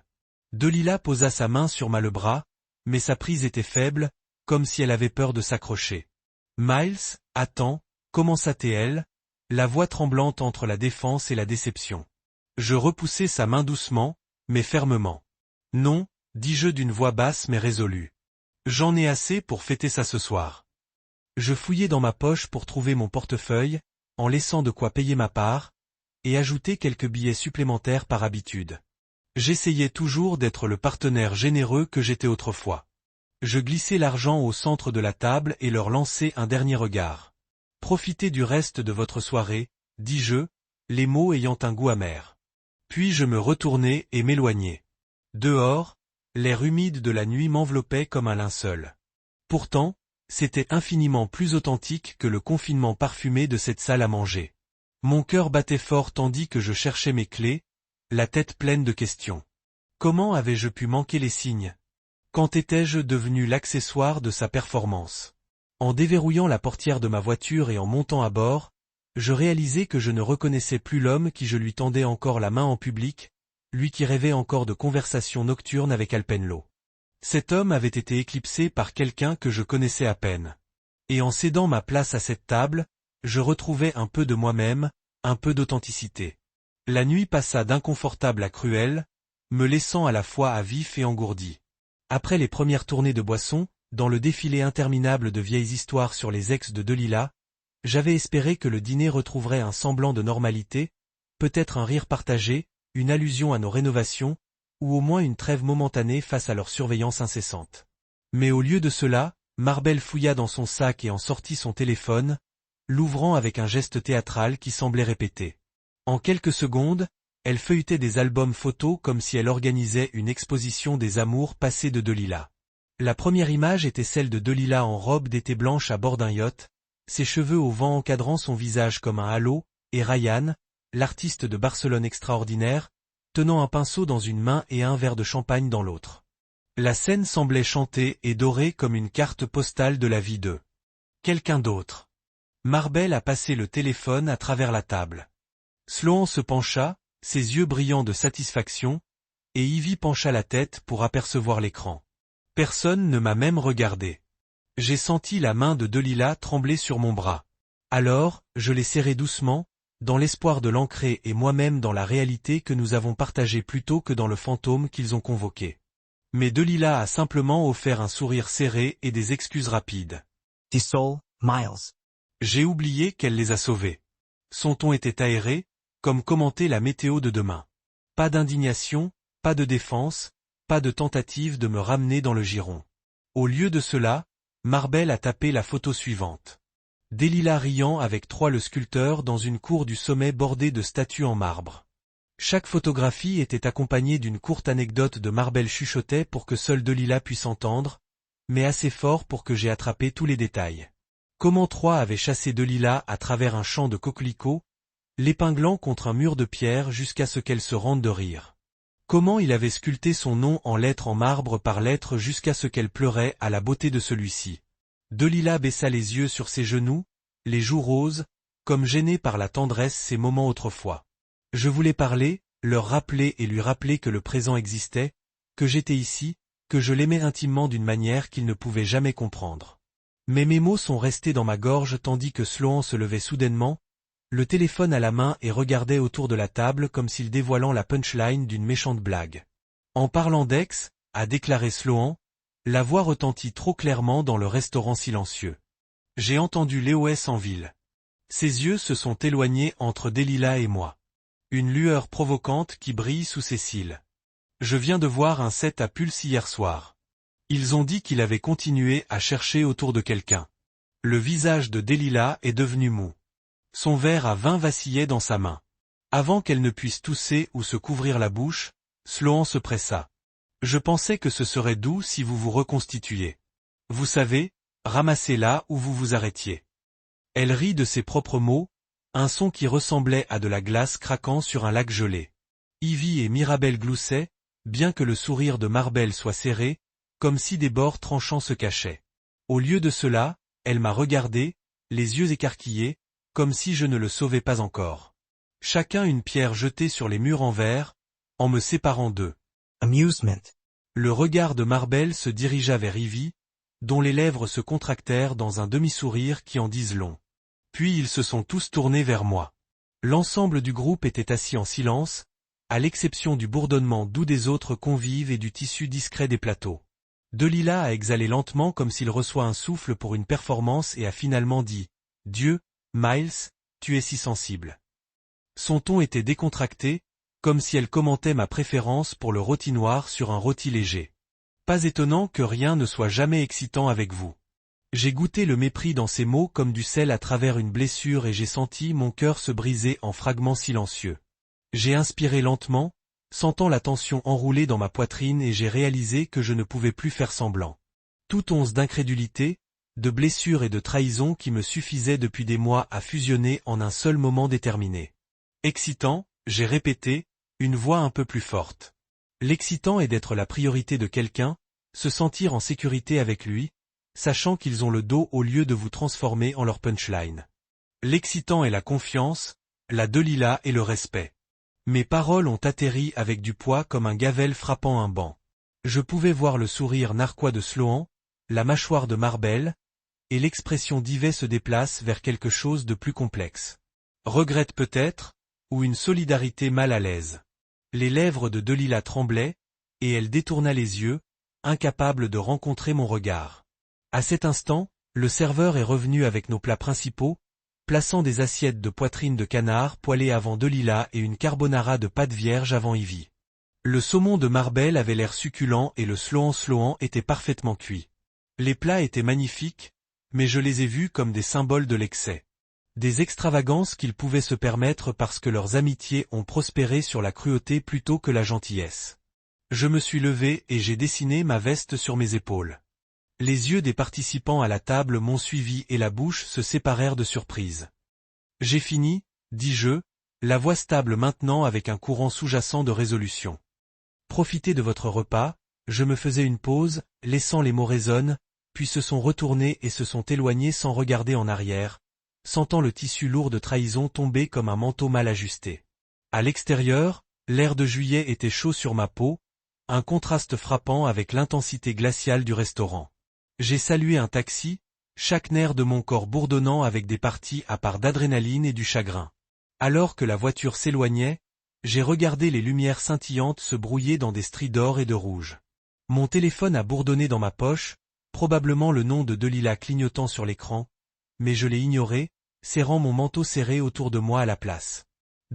Delilah posa sa main sur le bras, mais sa prise était faible, comme si elle avait peur de s'accrocher. Miles, attends, commença-t-elle, la voix tremblante entre la défense et la déception. Je repoussai sa main doucement, mais fermement. Non, dis-je d'une voix basse mais résolue. J'en ai assez pour fêter ça ce soir. Je fouillai dans ma poche pour trouver mon portefeuille, en laissant de quoi payer ma part, et ajouter quelques billets supplémentaires par habitude. J'essayais toujours d'être le partenaire généreux que j'étais autrefois. Je glissai l'argent au centre de la table et leur lançai un dernier regard. Profitez du reste de votre soirée, dis-je, les mots ayant un goût amer. Puis je me retournai et m'éloignai. Dehors, l'air humide de la nuit m'enveloppait comme un linceul. Pourtant, c'était infiniment plus authentique que le confinement parfumé de cette salle à manger. Mon cœur battait fort tandis que je cherchais mes clés, la tête pleine de questions. Comment avais-je pu manquer les signes? Quand étais-je devenu l'accessoire de sa performance? En déverrouillant la portière de ma voiture et en montant à bord, je réalisai que je ne reconnaissais plus l'homme qui je lui tendais encore la main en public, lui qui rêvait encore de conversations nocturnes avec Alpenlo. Cet homme avait été éclipsé par quelqu'un que je connaissais à peine. Et en cédant ma place à cette table, je retrouvais un peu de moi-même, un peu d'authenticité. La nuit passa d'inconfortable à cruelle, me laissant à la fois à vif et engourdi. Après les premières tournées de boissons, dans le défilé interminable de vieilles histoires sur les ex de Delilah, j'avais espéré que le dîner retrouverait un semblant de normalité, peut-être un rire partagé, une allusion à nos rénovations, ou au moins une trêve momentanée face à leur surveillance incessante. Mais au lieu de cela, Marbelle fouilla dans son sac et en sortit son téléphone, l'ouvrant avec un geste théâtral qui semblait répéter. En quelques secondes, elle feuilletait des albums photos comme si elle organisait une exposition des amours passés de Delilah. La première image était celle de Delilah en robe d'été blanche à bord d'un yacht, ses cheveux au vent encadrant son visage comme un halo, et Ryan, l'artiste de Barcelone extraordinaire, tenant un pinceau dans une main et un verre de champagne dans l'autre. La scène semblait chantée et dorée comme une carte postale de la vie de quelqu'un d'autre. Marbelle a passé le téléphone à travers la table. Sloan se pencha, ses yeux brillants de satisfaction, et Ivy pencha la tête pour apercevoir l'écran. Personne ne m'a même regardé. J'ai senti la main de Delilah trembler sur mon bras. Alors, je l'ai serrée doucement, dans l'espoir de l'ancrer et moi-même dans la réalité que nous avons partagée plutôt que dans le fantôme qu'ils ont convoqué. Mais Delilah a simplement offert un sourire serré et des excuses rapides. Tisol, Miles. J'ai oublié qu'elle les a sauvés. Son ton était aéré, comme commenter la météo de demain. Pas d'indignation, pas de défense, pas de tentative de me ramener dans le giron. Au lieu de cela, Marbel a tapé la photo suivante. Delilah riant avec Troy le sculpteur dans une cour du sommet bordée de statues en marbre. Chaque photographie était accompagnée d'une courte anecdote de Marbel chuchotait pour que seule Delilah puisse entendre, mais assez fort pour que j'aie attrapé tous les détails. Comment Troy avait chassé Delilah à travers un champ de coquelicots, l'épinglant contre un mur de pierre jusqu'à ce qu'elle se rende de rire. Comment il avait sculpté son nom en lettres en marbre par lettres jusqu'à ce qu'elle pleurait à la beauté de celui-ci. Delilah baissa les yeux sur ses genoux, les joues roses, comme gênée par la tendresse ces moments autrefois. Je voulais parler, leur rappeler et lui rappeler que le présent existait, que j'étais ici, que je l'aimais intimement d'une manière qu'il ne pouvait jamais comprendre. Mais mes mots sont restés dans ma gorge tandis que Sloan se levait soudainement, le téléphone à la main et regardait autour de la table comme s'il dévoilant la punchline d'une méchante blague. En parlant d'ex, a déclaré Sloan, la voix retentit trop clairement dans le restaurant silencieux. J'ai entendu l'EOS en ville. Ses yeux se sont éloignés entre Delilah et moi. Une lueur provocante qui brille sous ses cils. Je viens de voir un set à Pulse hier soir. Ils ont dit qu'il avait continué à chercher autour de quelqu'un. Le visage de Delilah est devenu mou. Son verre à vin vacillait dans sa main. Avant qu'elle ne puisse tousser ou se couvrir la bouche, Sloan se pressa. Je pensais que ce serait doux si vous vous reconstituiez. Vous savez, ramassez là où vous vous arrêtiez. Elle rit de ses propres mots, un son qui ressemblait à de la glace craquant sur un lac gelé. Ivy et Mirabel gloussaient, bien que le sourire de Marbel soit serré, comme si des bords tranchants se cachaient. Au lieu de cela, elle m'a regardé, les yeux écarquillés, comme si je ne le sauvais pas encore. Chacun une pierre jetée sur les murs en verre, en me séparant d'eux. Amusement. Le regard de Marbel se dirigea vers Ivy, dont les lèvres se contractèrent dans un demi-sourire qui en disent long. Puis ils se sont tous tournés vers moi. L'ensemble du groupe était assis en silence, à l'exception du bourdonnement doux des autres convives et du tissu discret des plateaux. Delilah a exhalé lentement comme s'il reçoit un souffle pour une performance et a finalement dit « Dieu, Miles, tu es si sensible ». Son ton était décontracté, comme si elle commentait ma préférence pour le rôti noir sur un rôti léger. Pas étonnant que rien ne soit jamais excitant avec vous. J'ai goûté le mépris dans ces mots comme du sel à travers une blessure et j'ai senti mon cœur se briser en fragments silencieux. J'ai inspiré lentement, sentant la tension enroulée dans ma poitrine et j'ai réalisé que je ne pouvais plus faire semblant. Toute once d'incrédulité, de blessure et de trahison qui me suffisaient depuis des mois à fusionner en un seul moment déterminé. Excitant, j'ai répété, une voix un peu plus forte. L'excitant est d'être la priorité de quelqu'un, se sentir en sécurité avec lui, sachant qu'ils ont le dos au lieu de vous transformer en leur punchline. L'excitant est la confiance, la Delilah et le respect. Mes paroles ont atterri avec du poids comme un gavel frappant un banc. Je pouvais voir le sourire narquois de Sloan, la mâchoire de Marbel, et l'expression d'Yvette se déplace vers quelque chose de plus complexe. Regrette peut-être, ou une solidarité mal à l'aise. Les lèvres de Delilah tremblaient, et elle détourna les yeux, incapable de rencontrer mon regard. À cet instant, le serveur est revenu avec nos plats principaux, plaçant des assiettes de poitrine de canard poêlée avant Delilah et une carbonara de pâte vierge avant Ivy. Le saumon de Marbel avait l'air succulent et le Sloan était parfaitement cuit. Les plats étaient magnifiques, mais je les ai vus comme des symboles de l'excès. Des extravagances qu'ils pouvaient se permettre parce que leurs amitiés ont prospéré sur la cruauté plutôt que la gentillesse. Je me suis levé et j'ai dessiné ma veste sur mes épaules. Les yeux des participants à la table m'ont suivi et la bouche se séparèrent de surprise. J'ai fini, dis-je, la voix stable maintenant avec un courant sous-jacent de résolution. Profitez de votre repas, je me faisais une pause, laissant les mots résonner, puis se sont retournés et se sont éloignés sans regarder en arrière, sentant le tissu lourd de trahison tomber comme un manteau mal ajusté. À l'extérieur, l'air de juillet était chaud sur ma peau, un contraste frappant avec l'intensité glaciale du restaurant. J'ai salué un taxi, chaque nerf de mon corps bourdonnant avec des parties à part d'adrénaline et du chagrin. Alors que la voiture s'éloignait, j'ai regardé les lumières scintillantes se brouiller dans des stries d'or et de rouge. Mon téléphone a bourdonné dans ma poche, probablement le nom de Delilah clignotant sur l'écran, mais je l'ai ignoré, serrant mon manteau serré autour de moi à la place.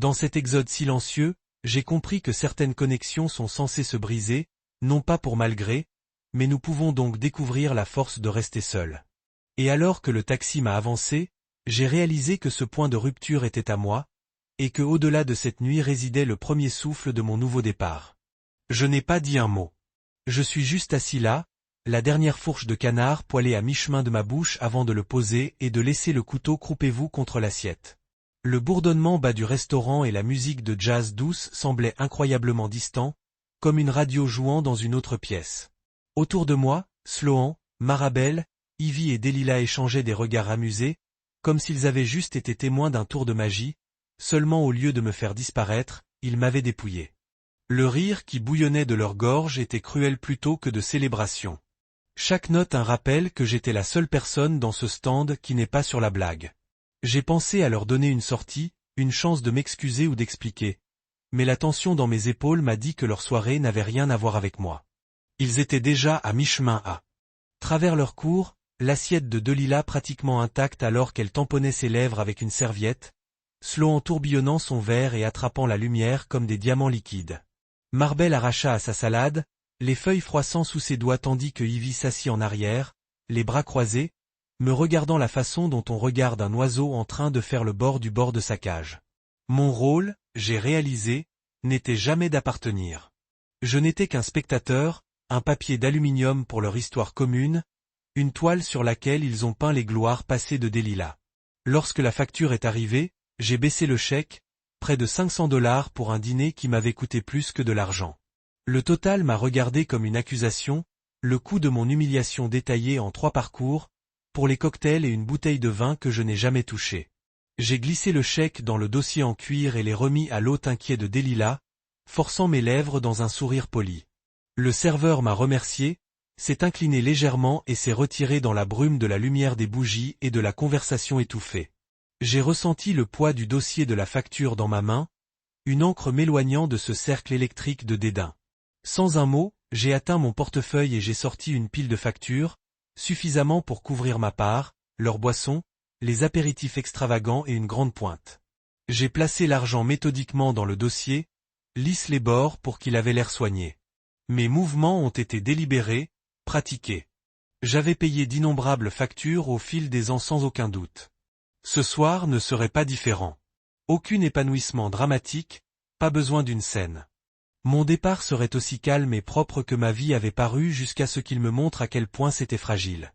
Dans cet exode silencieux, j'ai compris que certaines connexions sont censées se briser, non pas pour malgré, mais nous pouvons donc découvrir la force de rester seuls. Et alors que le taxi m'a avancé, j'ai réalisé que ce point de rupture était à moi, et que au-delà de cette nuit résidait le premier souffle de mon nouveau départ. Je n'ai pas dit un mot. Je suis juste assis là, la dernière fourche de canard poêlée à mi-chemin de ma bouche avant de le poser et de laisser le couteau croupez-vous contre l'assiette. Le bourdonnement bas du restaurant et la musique de jazz douce semblaient incroyablement distants, comme une radio jouant dans une autre pièce. Autour de moi, Sloan, Marabelle, Ivy et Delilah échangeaient des regards amusés, comme s'ils avaient juste été témoins d'un tour de magie, seulement au lieu de me faire disparaître, ils m'avaient dépouillé. Le rire qui bouillonnait de leur gorge était cruel plutôt que de célébration. Chaque note un rappel que j'étais la seule personne dans ce stand qui n'est pas sur la blague. J'ai pensé à leur donner une sortie, une chance de m'excuser ou d'expliquer. Mais la tension dans mes épaules m'a dit que leur soirée n'avait rien à voir avec moi. Ils étaient déjà à mi-chemin à travers leur cours, l'assiette de Delilah pratiquement intacte alors qu'elle tamponnait ses lèvres avec une serviette, Sloan tourbillonnant son verre et attrapant la lumière comme des diamants liquides. Marabelle arracha à sa salade, les feuilles froissant sous ses doigts tandis que Ivy s'assit en arrière, les bras croisés, me regardant la façon dont on regarde un oiseau en train de faire le bord de sa cage. Mon rôle, j'ai réalisé, n'était jamais d'appartenir. Je n'étais qu'un spectateur, un papier d'aluminium pour leur histoire commune, une toile sur laquelle ils ont peint les gloires passées de Delilah. Lorsque la facture est arrivée, j'ai baissé le chèque, près de $500 pour un dîner qui m'avait coûté plus que de l'argent. Le total m'a regardé comme une accusation, le coût de mon humiliation détaillé en 3 parcours, pour les cocktails et une bouteille de vin que je n'ai jamais touché. J'ai glissé le chèque dans le dossier en cuir et l'ai remis à l'hôte inquiet de Delilah, forçant mes lèvres dans un sourire poli. Le serveur m'a remercié, s'est incliné légèrement et s'est retiré dans la brume de la lumière des bougies et de la conversation étouffée. J'ai ressenti le poids du dossier de la facture dans ma main, une encre m'éloignant de ce cercle électrique de dédain. Sans un mot, j'ai atteint mon portefeuille et j'ai sorti une pile de factures, suffisamment pour couvrir ma part, leurs boissons, les apéritifs extravagants et une grande pointe. J'ai placé l'argent méthodiquement dans le dossier, lisse les bords pour qu'il avait l'air soigné. Mes mouvements ont été délibérés, pratiqués. J'avais payé d'innombrables factures au fil des ans sans aucun doute. Ce soir ne serait pas différent. Aucun épanouissement dramatique, pas besoin d'une scène. Mon départ serait aussi calme et propre que ma vie avait paru jusqu'à ce qu'il me montre à quel point c'était fragile.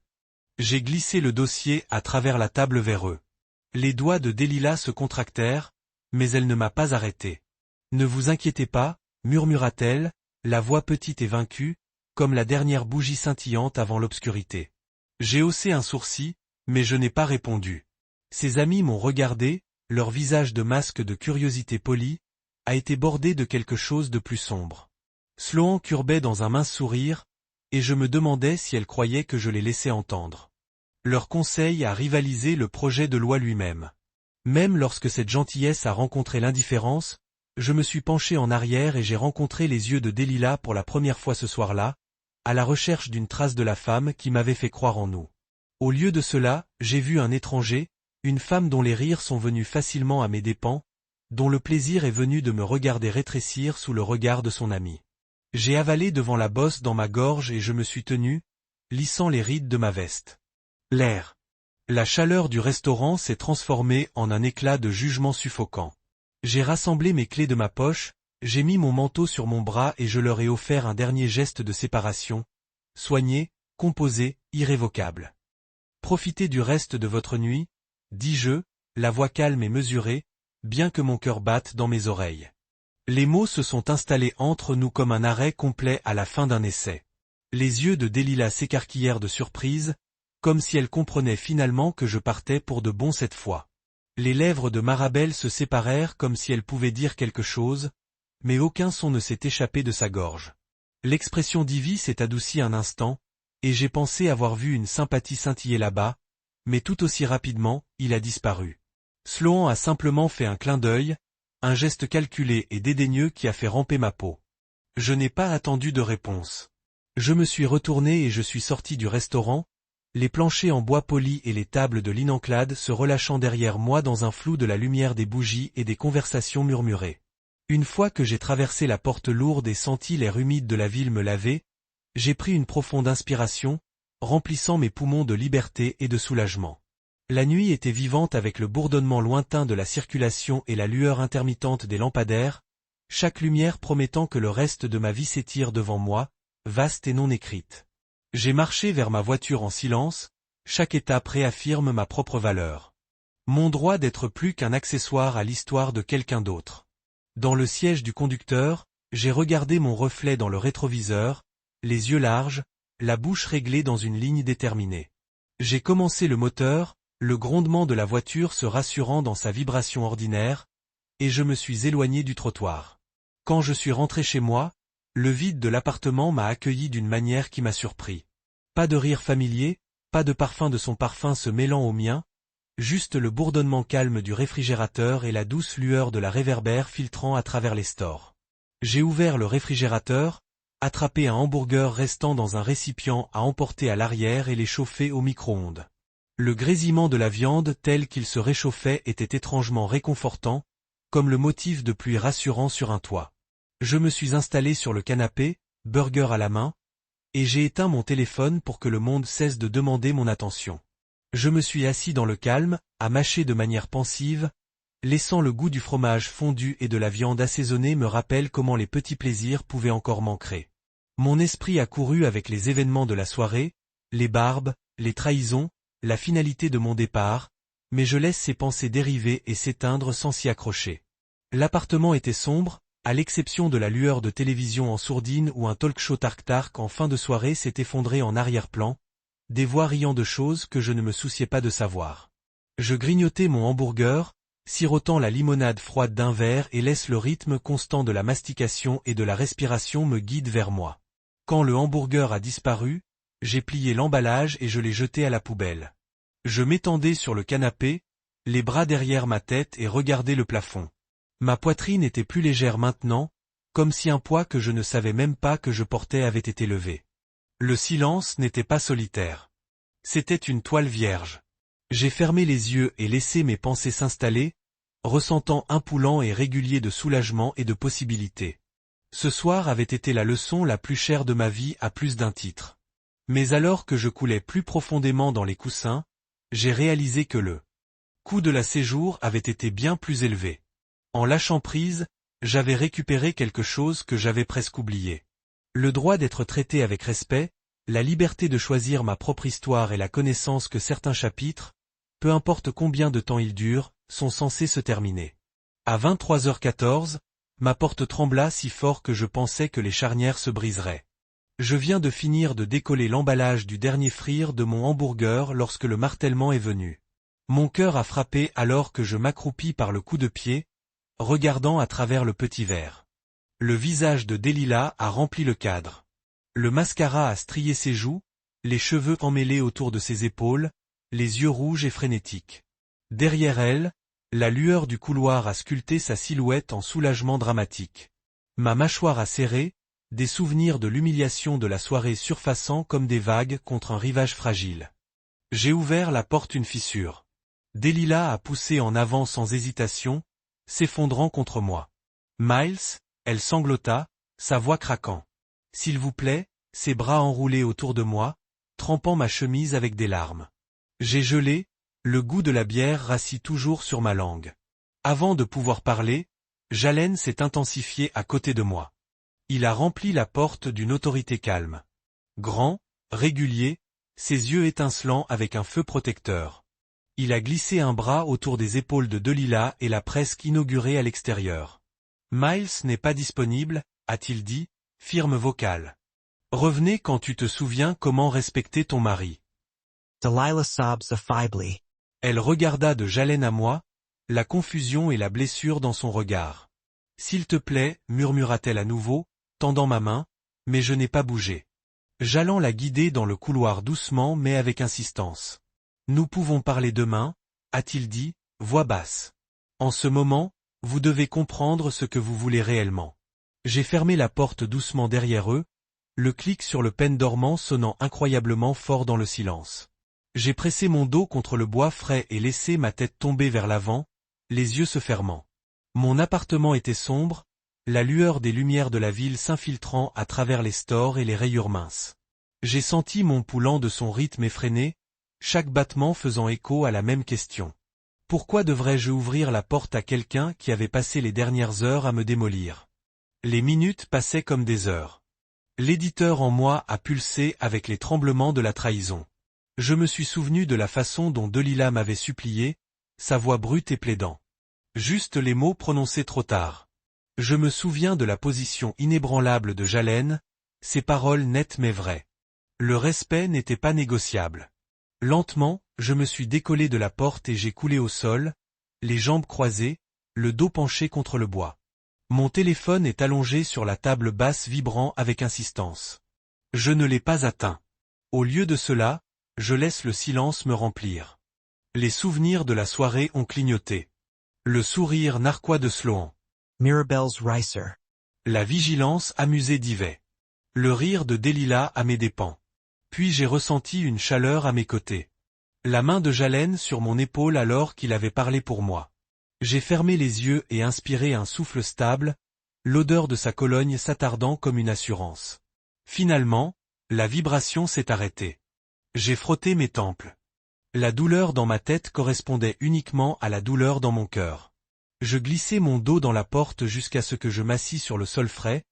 J'ai glissé le dossier à travers la table vers eux. Les doigts de Delilah se contractèrent, mais elle ne m'a pas arrêté. Ne vous inquiétez pas, murmura-t-elle, la voix petite et vaincue, comme la dernière bougie scintillante avant l'obscurité. J'ai haussé un sourcil, mais je n'ai pas répondu. Ses amis m'ont regardé, leur visage de masque de curiosité polie, a été bordé de quelque chose de plus sombre. Sloan courbait dans un mince sourire, et je me demandais si elle croyait que je les laissais entendre. Leur conseil a rivalisé le projet de loi lui-même. Même lorsque cette gentillesse a rencontré l'indifférence, je me suis penché en arrière et j'ai rencontré les yeux de Delilah pour la première fois ce soir-là, à la recherche d'une trace de la femme qui m'avait fait croire en nous. Au lieu de cela, j'ai vu un étranger, une femme dont les rires sont venus facilement à mes dépens, dont le plaisir est venu de me regarder rétrécir sous le regard de son ami. J'ai avalé devant la bosse dans ma gorge et je me suis tenu, lissant les rides de ma veste. L'air. La chaleur du restaurant s'est transformée en un éclat de jugement suffocant. J'ai rassemblé mes clés de ma poche, j'ai mis mon manteau sur mon bras et je leur ai offert un dernier geste de séparation, soigné, composé, irrévocable. Profitez du reste de votre nuit, dis-je, la voix calme et mesurée, bien que mon cœur batte dans mes oreilles. Les mots se sont installés entre nous comme un arrêt complet à la fin d'un essai. Les yeux de Delilah s'écarquillèrent de surprise, comme si elle comprenait finalement que je partais pour de bon cette fois. Les lèvres de Marabelle se séparèrent comme si elle pouvait dire quelque chose, mais aucun son ne s'est échappé de sa gorge. L'expression d'Ivy s'est adoucie un instant, et j'ai pensé avoir vu une sympathie scintiller là-bas, mais tout aussi rapidement, il a disparu. Sloan a simplement fait un clin d'œil, un geste calculé et dédaigneux qui a fait ramper ma peau. Je n'ai pas attendu de réponse. Je me suis retourné et je suis sorti du restaurant, les planchers en bois poli et les tables de l'Inenclade se relâchant derrière moi dans un flou de la lumière des bougies et des conversations murmurées. Une fois que j'ai traversé la porte lourde et senti l'air humide de la ville me laver, j'ai pris une profonde inspiration, remplissant mes poumons de liberté et de soulagement. La nuit était vivante avec le bourdonnement lointain de la circulation et la lueur intermittente des lampadaires, chaque lumière promettant que le reste de ma vie s'étire devant moi, vaste et non écrite. J'ai marché vers ma voiture en silence, chaque étape réaffirme ma propre valeur. Mon droit d'être plus qu'un accessoire à l'histoire de quelqu'un d'autre. Dans le siège du conducteur, j'ai regardé mon reflet dans le rétroviseur, les yeux larges, la bouche réglée dans une ligne déterminée. J'ai commencé le moteur, le grondement de la voiture se rassurant dans sa vibration ordinaire, et je me suis éloigné du trottoir. Quand je suis rentré chez moi, le vide de l'appartement m'a accueilli d'une manière qui m'a surpris. Pas de rire familier, pas de parfum de son parfum se mêlant au mien, juste le bourdonnement calme du réfrigérateur et la douce lueur de la réverbère filtrant à travers les stores. J'ai ouvert le réfrigérateur, attrapé un hamburger restant dans un récipient à emporter à l'arrière et les chauffer au micro-ondes. Le grésillement de la viande tel qu'il se réchauffait était étrangement réconfortant, comme le motif de pluie rassurant sur un toit. Je me suis installé sur le canapé, burger à la main, et j'ai éteint mon téléphone pour que le monde cesse de demander mon attention. Je me suis assis dans le calme, à mâcher de manière pensive, laissant le goût du fromage fondu et de la viande assaisonnée me rappeler comment les petits plaisirs pouvaient encore m'ancrer. Mon esprit a couru avec les événements de la soirée, les barbes, les trahisons, la finalité de mon départ, mais je laisse ces pensées dériver et s'éteindre sans s'y accrocher. L'appartement était sombre, à l'exception de la lueur de télévision en sourdine où un talk-show tark-tark en fin de soirée s'est effondré en arrière-plan, des voix riant de choses que je ne me souciais pas de savoir. Je grignotais mon hamburger, sirotant la limonade froide d'un verre et laisse le rythme constant de la mastication et de la respiration me guide vers moi. Quand le hamburger a disparu, j'ai plié l'emballage et je l'ai jeté à la poubelle. Je m'étendais sur le canapé, les bras derrière ma tête et regardais le plafond. Ma poitrine était plus légère maintenant, comme si un poids que je ne savais même pas que je portais avait été levé. Le silence n'était pas solitaire. C'était une toile vierge. J'ai fermé les yeux et laissé mes pensées s'installer, ressentant un poulant et régulier de soulagement et de possibilités. Ce soir avait été la leçon la plus chère de ma vie à plus d'un titre. Mais alors que je coulais plus profondément dans les coussins, j'ai réalisé que le coût de la séjour avait été bien plus élevé. En lâchant prise, j'avais récupéré quelque chose que j'avais presque oublié. Le droit d'être traité avec respect, la liberté de choisir ma propre histoire et la connaissance que certains chapitres, peu importe combien de temps ils durent, sont censés se terminer. À 23h14, ma porte trembla si fort que je pensais que les charnières se briseraient. Je viens de finir de décoller l'emballage du dernier frire de mon hamburger lorsque le martèlement est venu. Mon cœur a frappé alors que je m'accroupis par le coup de pied, regardant à travers le petit verre. Le visage de Delilah a rempli le cadre. Le mascara a strié ses joues, les cheveux emmêlés autour de ses épaules, les yeux rouges et frénétiques. Derrière elle, la lueur du couloir a sculpté sa silhouette en soulagement dramatique. Ma mâchoire a serré, des souvenirs de l'humiliation de la soirée surfaçant comme des vagues contre un rivage fragile. J'ai ouvert la porte une fissure. Delilah a poussé en avant sans hésitation, s'effondrant contre moi. Miles, elle sanglota, sa voix craquant. S'il vous plaît, ses bras enroulés autour de moi, trempant ma chemise avec des larmes. J'ai gelé, le goût de la bière rassit toujours sur ma langue. Avant de pouvoir parler, Jalen s'est intensifié à côté de moi. Il a rempli la porte d'une autorité calme. Grand, régulier, ses yeux étincelants avec un feu protecteur. Il a glissé un bras autour des épaules de Delilah et l'a presque inauguré à l'extérieur. Miles n'est pas disponible, a-t-il dit, firme vocale. Revenez quand tu te souviens comment respecter ton mari. Delilah sobs affably. Elle regarda de Jalen à moi, la confusion et la blessure dans son regard. S'il te plaît, murmura-t-elle à nouveau, tendant ma main, mais je n'ai pas bougé. J'allant la guider dans le couloir doucement mais avec insistance. Nous pouvons parler demain, a-t-il dit, voix basse. En ce moment, vous devez comprendre ce que vous voulez réellement. J'ai fermé la porte doucement derrière eux, le clic sur le pen dormant sonnant incroyablement fort dans le silence. J'ai pressé mon dos contre le bois frais et laissé ma tête tomber vers l'avant, les yeux se fermant. Mon appartement était sombre, la lueur des lumières de la ville s'infiltrant à travers les stores et les rayures minces. J'ai senti mon pouls lent de son rythme effréné, chaque battement faisant écho à la même question. Pourquoi devrais-je ouvrir la porte à quelqu'un qui avait passé les dernières heures à me démolir? Les minutes passaient comme des heures. L'éditeur en moi a pulsé avec les tremblements de la trahison. Je me suis souvenu de la façon dont Delilah m'avait supplié, sa voix brute et plaidant. Juste les mots prononcés trop tard. Je me souviens de la position inébranlable de Jalen, ses paroles nettes mais vraies. Le respect n'était pas négociable. Lentement, je me suis décollé de la porte et j'ai coulé au sol, les jambes croisées, le dos penché contre le bois. Mon téléphone est allongé sur la table basse vibrant avec insistance. Je ne l'ai pas atteint. Au lieu de cela, je laisse le silence me remplir. Les souvenirs de la soirée ont clignoté. Le sourire narquois de Sloan. Mirabelle's Ricer. La vigilance amusée d'Yvet. Le rire de Delilah à mes dépens. Puis j'ai ressenti une chaleur à mes côtés. La main de Jalen sur mon épaule alors qu'il avait parlé pour moi. J'ai fermé les yeux et inspiré un souffle stable, l'odeur de sa cologne s'attardant comme une assurance. Finalement, la vibration s'est arrêtée. J'ai frotté mes tempes. La douleur dans ma tête correspondait uniquement à la douleur dans mon cœur. Je glissai mon dos dans la porte jusqu'à ce que je m'assis sur le sol frais,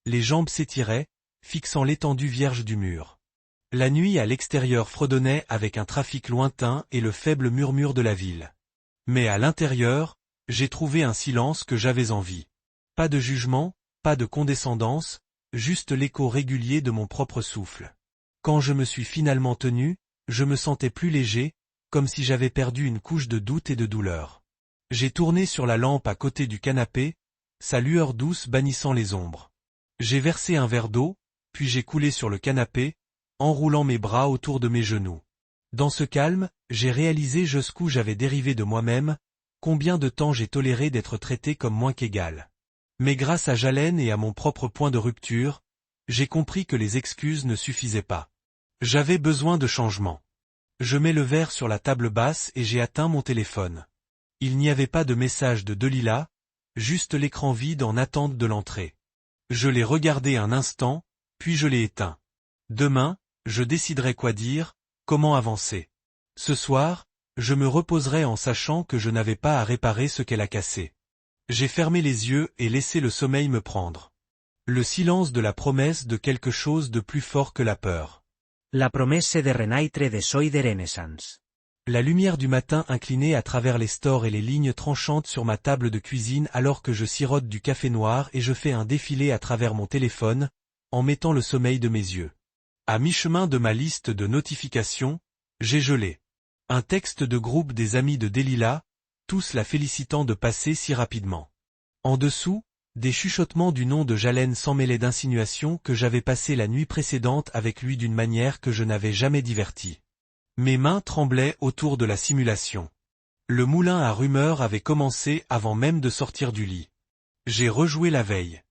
les jambes s'étiraient, fixant l'étendue vierge du mur. La nuit à l'extérieur fredonnait avec un trafic lointain et le faible murmure de la ville. Mais à l'intérieur, j'ai trouvé un silence que j'avais envie. Pas de jugement, pas de condescendance, juste l'écho régulier de mon propre souffle. Quand je me suis finalement tenu, je me sentais plus léger, comme si j'avais perdu une couche de doute et de douleur. J'ai tourné sur la lampe à côté du canapé, sa lueur douce bannissant les ombres. J'ai versé un verre d'eau, puis j'ai coulé sur le canapé, enroulant mes bras autour de mes genoux. Dans ce calme, j'ai réalisé jusqu'où j'avais dérivé de moi-même, combien de temps j'ai toléré d'être traité comme moins qu'égal. Mais grâce à Jalen et à mon propre point de rupture, j'ai compris que les excuses ne suffisaient pas. J'avais besoin de changement. Je mets le verre sur la table basse et j'ai atteint mon téléphone. Il n'y avait pas de message de Delilah, juste l'écran vide en attente de l'entrée. Je l'ai regardé un instant, puis je l'ai éteint. Demain, je déciderai quoi dire, comment avancer. Ce soir, je me reposerai en sachant que je n'avais pas à réparer ce qu'elle a cassé. J'ai fermé les yeux et laissé le sommeil me prendre. Le silence de la promesse de quelque chose de plus fort que la peur. La promesse de renaitre de soi de Renaissance. La lumière du matin inclinée à travers les stores et les lignes tranchantes sur ma table de cuisine alors que je sirote du café noir et je fais un défilé à travers mon téléphone, en mettant le sommeil de mes yeux. À mi-chemin de ma liste de notifications, j'ai gelé. Un texte de groupe des amis de Delilah, tous la félicitant de passer si rapidement. En dessous, des chuchotements du nom de Jalen sans mêler d'insinuations que j'avais passé la nuit précédente avec lui d'une manière que je n'avais jamais divertie. Mes mains tremblaient autour de la simulation. Le moulin à rumeurs avait commencé avant même de sortir du lit. J'ai rejoué la veille.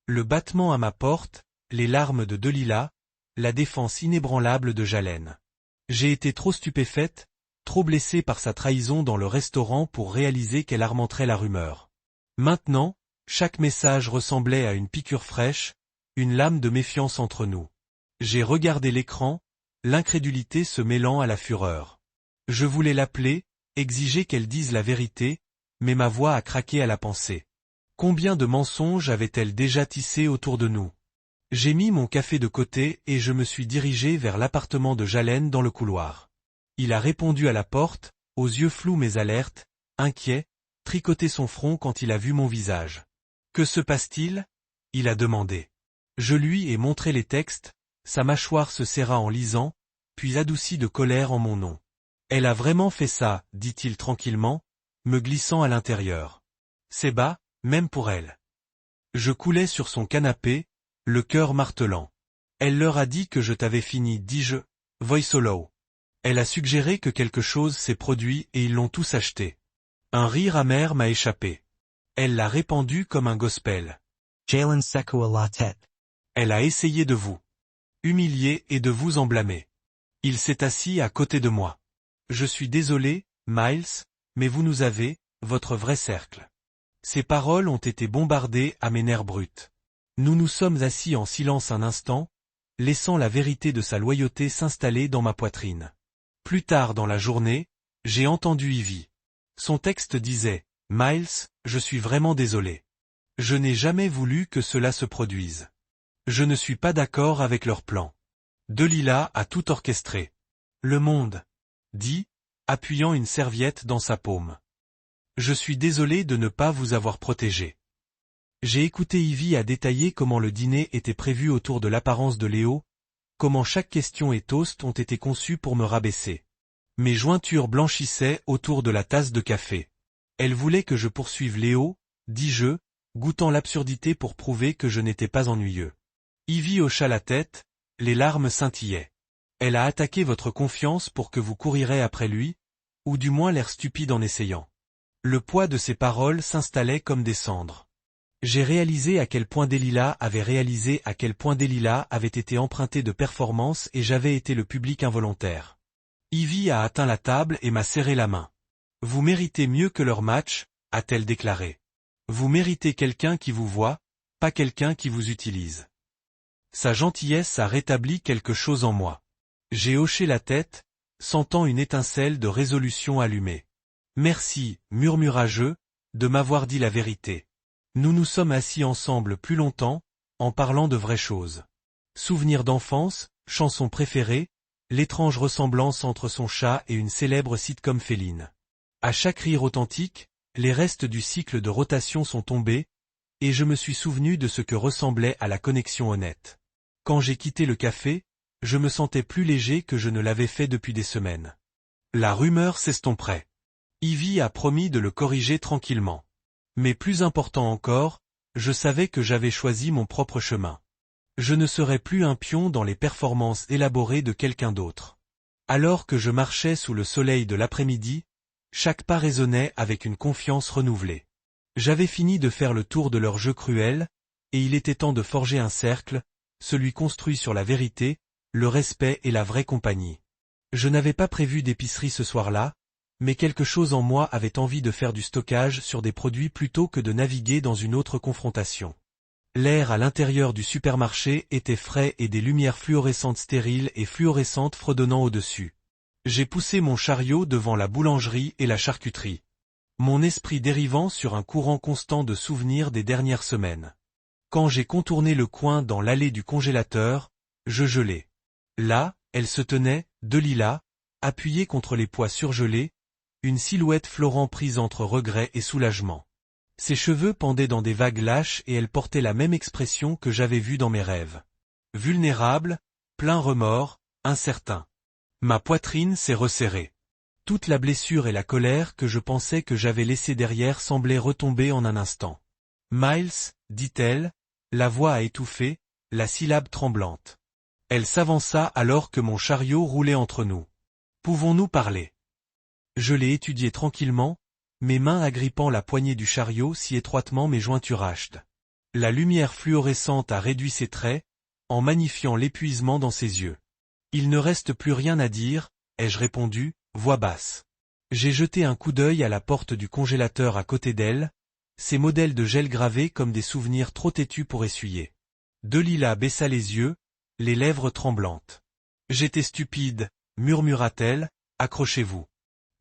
Le battement à ma porte, les larmes de Delilah, la défense inébranlable de Jalen. J'ai été trop stupéfaite, trop blessée par sa trahison dans le restaurant pour réaliser qu'elle armenterait la rumeur. Maintenant, chaque message ressemblait à une piqûre fraîche, une lame de méfiance entre nous. J'ai regardé l'écran, l'incrédulité se mêlant à la fureur. Je voulais l'appeler, exiger qu'elle dise la vérité, mais ma voix a craqué à la pensée. Combien de mensonges avait-elle déjà tissés autour de nous? J'ai mis mon café de côté et je me suis dirigé vers l'appartement de Jalen dans le couloir. Il a répondu à la porte, aux yeux flous mais alertes, inquiet, tricoté son front quand il a vu mon visage. « Que se passe-t-il » il a demandé. Je lui ai montré les textes, sa mâchoire se serra en lisant, puis adoucie de colère en mon nom. « Elle a vraiment fait ça, dit-il tranquillement, me glissant à l'intérieur. C'est bas, même pour elle. » Je coulais sur son canapé, le cœur martelant. « Elle leur a dit que je t'avais fini, dis-je, Voice-Hollow. Elle a suggéré que quelque chose s'est produit et ils l'ont tous acheté. » Un rire amer m'a échappé. Elle l'a répandu comme un gospel. Jalen secoua la tête. Elle a essayé de vous humilier et de vous en blâmer. Il s'est assis à côté de moi. Je suis désolé, Miles, mais vous nous avez, votre vrai cercle. Ces paroles ont été bombardées à mes nerfs bruts. Nous nous sommes assis en silence un instant, laissant la vérité de sa loyauté s'installer dans ma poitrine. Plus tard dans la journée, j'ai entendu Ivy. Son texte disait « Miles, je suis vraiment désolé. Je n'ai jamais voulu que cela se produise. Je ne suis pas d'accord avec leur plan. Delilah a tout orchestré. Le monde. » dit, appuyant une serviette dans sa paume. Je suis désolé de ne pas vous avoir protégé. J'ai écouté Ivy à détailler comment le dîner était prévu autour de l'apparence de Léo, comment chaque question et toast ont été conçus pour me rabaisser. Mes jointures blanchissaient autour de la tasse de café. Elle voulait que je poursuive Léo, dis-je, goûtant l'absurdité pour prouver que je n'étais pas ennuyeux. Ivy hocha la tête, les larmes scintillaient. Elle a attaqué votre confiance pour que vous courirez après lui, ou du moins l'air stupide en essayant. Le poids de ses paroles s'installait comme des cendres. J'ai réalisé à quel point Delilah avait été emprunté de performance et j'avais été le public involontaire. Ivy a atteint la table et m'a serré la main. Vous méritez mieux que leur match, a-t-elle déclaré. Vous méritez quelqu'un qui vous voit, pas quelqu'un qui vous utilise. Sa gentillesse a rétabli quelque chose en moi. J'ai hoché la tête, sentant une étincelle de résolution allumée. Merci, murmura-je, de m'avoir dit la vérité. Nous nous sommes assis ensemble plus longtemps, en parlant de vraies choses. Souvenirs d'enfance, chansons préférées, l'étrange ressemblance entre son chat et une célèbre sitcom féline. À chaque rire authentique, les restes du cycle de rotation sont tombés, et je me suis souvenu de ce que ressemblait à la connexion honnête. Quand j'ai quitté le café, je me sentais plus léger que je ne l'avais fait depuis des semaines. La rumeur s'estomperait. Ivy a promis de le corriger tranquillement. Mais plus important encore, je savais que j'avais choisi mon propre chemin. Je ne serais plus un pion dans les performances élaborées de quelqu'un d'autre. Alors que je marchais sous le soleil de l'après-midi, chaque pas résonnait avec une confiance renouvelée. J'avais fini de faire le tour de leur jeu cruel, et il était temps de forger un cercle, celui construit sur la vérité, le respect et la vraie compagnie. Je n'avais pas prévu d'épicerie ce soir-là, mais quelque chose en moi avait envie de faire du stockage sur des produits plutôt que de naviguer dans une autre confrontation. L'air à l'intérieur du supermarché était frais et des lumières fluorescentes stériles et fluorescentes fredonnant au-dessus. J'ai poussé mon chariot devant la boulangerie et la charcuterie. Mon esprit dérivant sur un courant constant de souvenirs des dernières semaines. Quand j'ai contourné le coin dans l'allée du congélateur, je gelais. Là, elle se tenait, Delilah, appuyée contre les poids surgelés, une silhouette florant prise entre regret et soulagement. Ses cheveux pendaient dans des vagues lâches et elle portait la même expression que j'avais vue dans mes rêves. Vulnérable, plein remords, incertain. Ma poitrine s'est resserrée. Toute la blessure et la colère que je pensais que j'avais laissée derrière semblaient retomber en un instant. Miles, dit-elle, la voix a étouffé, la syllabe tremblante. Elle s'avança alors que mon chariot roulait entre nous. Pouvons-nous parler ? Je l'ai étudié tranquillement, mes mains agrippant la poignée du chariot si étroitement mes jointures hachées. La lumière fluorescente a réduit ses traits, en magnifiant l'épuisement dans ses yeux. Il ne reste plus rien à dire, ai-je répondu, voix basse. J'ai jeté un coup d'œil à la porte du congélateur à côté d'elle, ces modèles de gel gravés comme des souvenirs trop têtus pour essuyer. Delilah baissa les yeux, les lèvres tremblantes. J'étais stupide, murmura-t-elle, accrochez-vous.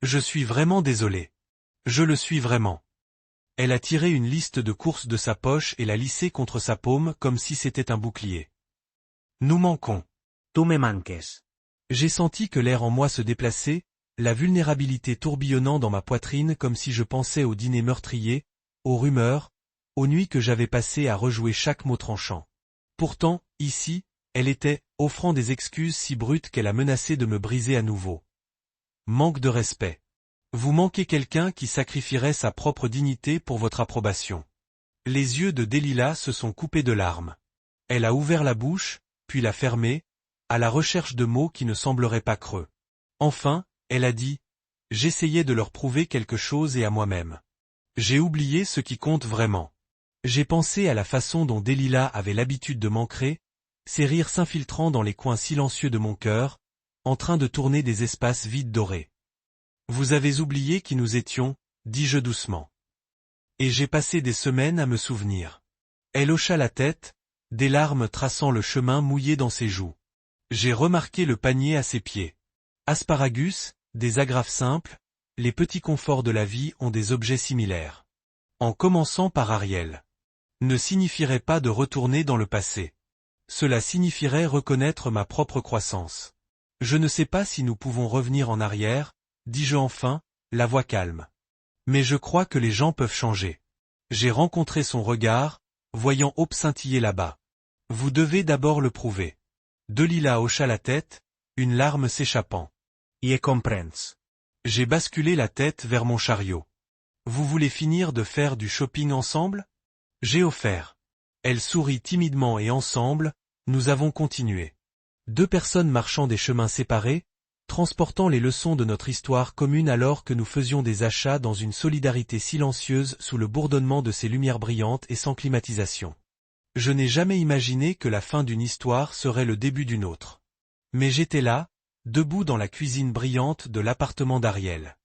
Je suis vraiment désolé. Je le suis vraiment. Elle a tiré une liste de courses de sa poche et l'a lissée contre sa paume comme si c'était un bouclier. Nous manquons. Tú me manques. J'ai senti que l'air en moi se déplaçait, la vulnérabilité tourbillonnant dans ma poitrine comme si je pensais au dîner meurtrier, aux rumeurs, aux nuits que j'avais passées à rejouer chaque mot tranchant. Pourtant, ici, elle était, offrant des excuses si brutes qu'elle a menacé de me briser à nouveau. Manque de respect. Vous manquez quelqu'un qui sacrifierait sa propre dignité pour votre approbation. Les yeux de Delilah se sont coupés de larmes. Elle a ouvert la bouche, puis l'a fermée, à la recherche de mots qui ne sembleraient pas creux. Enfin, elle a dit, « J'essayais de leur prouver quelque chose et à moi-même. J'ai oublié ce qui compte vraiment. » J'ai pensé à la façon dont Delilah avait l'habitude de m'ancrer, ses rires s'infiltrant dans les coins silencieux de mon cœur, en train de tourner des espaces vides dorés. Vous avez oublié qui nous étions, dis-je doucement. Et j'ai passé des semaines à me souvenir. Elle hocha la tête, des larmes traçant le chemin mouillé dans ses joues. J'ai remarqué le panier à ses pieds. Asparagus, des agrafes simples, les petits conforts de la vie ont des objets similaires. En commençant par Ariel. Ne signifierait pas de retourner dans le passé. Cela signifierait reconnaître ma propre croissance. Je ne sais pas si nous pouvons revenir en arrière, dis-je enfin, la voix calme. Mais je crois que les gens peuvent changer. J'ai rencontré son regard, voyant Aube scintiller là-bas. Vous devez d'abord le prouver. Delilah hocha la tête, une larme s'échappant. Y comprens. J'ai basculé la tête vers mon chariot. Vous voulez finir de faire du shopping ensemble? J'ai offert. Elle sourit timidement et ensemble, nous avons continué. Deux personnes marchant des chemins séparés, transportant les leçons de notre histoire commune alors que nous faisions des achats dans une solidarité silencieuse sous le bourdonnement de ces lumières brillantes et sans climatisation. Je n'ai jamais imaginé que la fin d'une histoire serait le début d'une autre. Mais j'étais là, debout dans la cuisine brillante de l'appartement d'Ariel.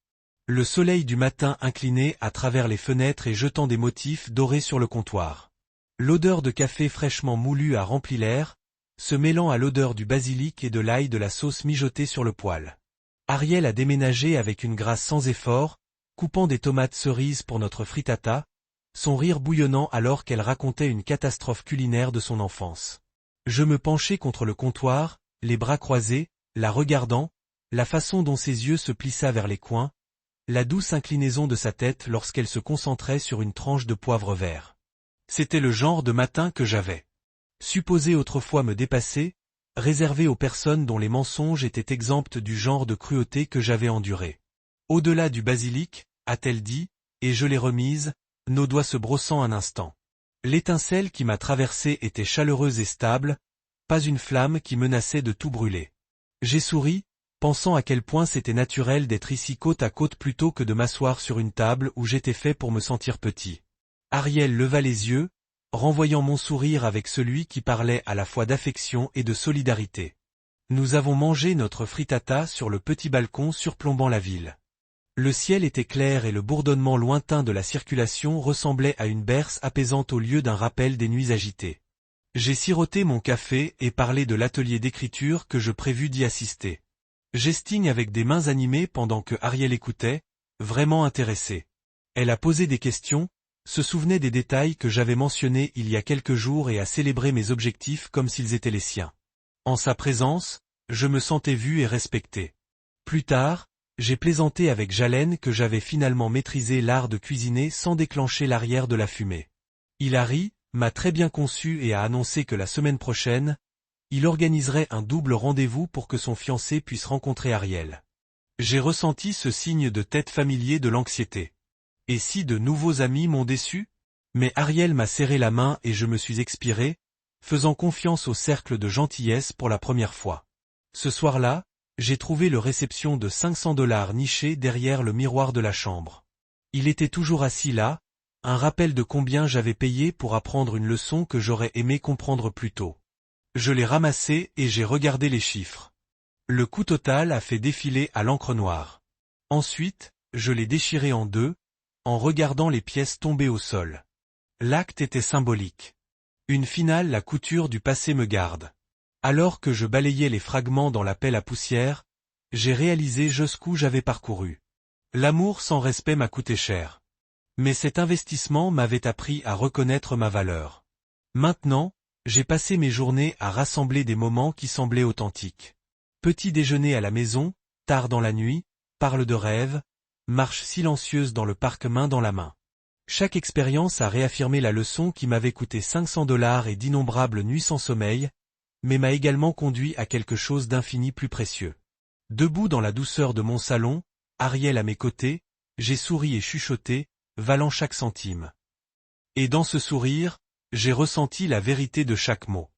Le soleil du matin incliné à travers les fenêtres et jetant des motifs dorés sur le comptoir. L'odeur de café fraîchement moulu a rempli l'air, se mêlant à l'odeur du basilic et de l'ail de la sauce mijotée sur le poêle. Ariel a déménagé avec une grâce sans effort, coupant des tomates cerises pour notre frittata, son rire bouillonnant alors qu'elle racontait une catastrophe culinaire de son enfance. Je me penchai contre le comptoir, les bras croisés, la regardant, la façon dont ses yeux se plissa vers les coins, la douce inclinaison de sa tête lorsqu'elle se concentrait sur une tranche de poivre vert. C'était le genre de matin que j'avais supposé autrefois me dépasser, réservé aux personnes dont les mensonges étaient exempts du genre de cruauté que j'avais enduré. Au-delà du basilic, a-t-elle dit, et je l'ai remise, nos doigts se brossant un instant. L'étincelle qui m'a traversé était chaleureuse et stable, pas une flamme qui menaçait de tout brûler. J'ai souri, pensant à quel point c'était naturel d'être ici côte à côte plutôt que de m'asseoir sur une table où j'étais fait pour me sentir petit. Ariel leva les yeux, renvoyant mon sourire avec celui qui parlait à la fois d'affection et de solidarité. Nous avons mangé notre frittata sur le petit balcon surplombant la ville. Le ciel était clair et le bourdonnement lointain de la circulation ressemblait à une berce apaisante au lieu d'un rappel des nuits agitées. J'ai siroté mon café et parlé de l'atelier d'écriture que je prévus d'y assister. J'estigne avec des mains animées pendant que Ariel écoutait, vraiment intéressée. Elle a posé des questions, se souvenait des détails que j'avais mentionnés il y a quelques jours et a célébré mes objectifs comme s'ils étaient les siens. En sa présence, je me sentais vu et respecté. Plus tard, j'ai plaisanté avec Jalen que j'avais finalement maîtrisé l'art de cuisiner sans déclencher l'arrière de la fumée. Il a ri, m'a très bien conçu et a annoncé que la semaine prochaine, il organiserait un double rendez-vous pour que son fiancé puisse rencontrer Ariel. J'ai ressenti ce signe de tête familier de l'anxiété. Et si de nouveaux amis m'ont déçu? Mais Ariel m'a serré la main et je me suis expiré, faisant confiance au cercle de gentillesse pour la première fois. Ce soir-là, j'ai trouvé le réception de $500 niché derrière le miroir de la chambre. Il était toujours assis là, un rappel de combien j'avais payé pour apprendre une leçon que j'aurais aimé comprendre plus tôt. Je l'ai ramassé et j'ai regardé les chiffres. Le coût total a fait défiler à l'encre noire. Ensuite, je l'ai déchiré en deux, en regardant les pièces tomber au sol. L'acte était symbolique. Une finale, la couture du passé me garde. Alors que je balayais les fragments dans la pelle à poussière, j'ai réalisé jusqu'où j'avais parcouru. L'amour sans respect m'a coûté cher. Mais cet investissement m'avait appris à reconnaître ma valeur. Maintenant, j'ai passé mes journées à rassembler des moments qui semblaient authentiques. Petit déjeuner à la maison, tard dans la nuit, parle de rêve, marche silencieuse dans le parc main dans la main. Chaque expérience a réaffirmé la leçon qui m'avait coûté $500 et d'innombrables nuits sans sommeil, mais m'a également conduit à quelque chose d'infini plus précieux. Debout dans la douceur de mon salon, Ariel à mes côtés, j'ai souri et chuchoté, valant chaque centime. Et dans ce sourire, j'ai ressenti la vérité de chaque mot.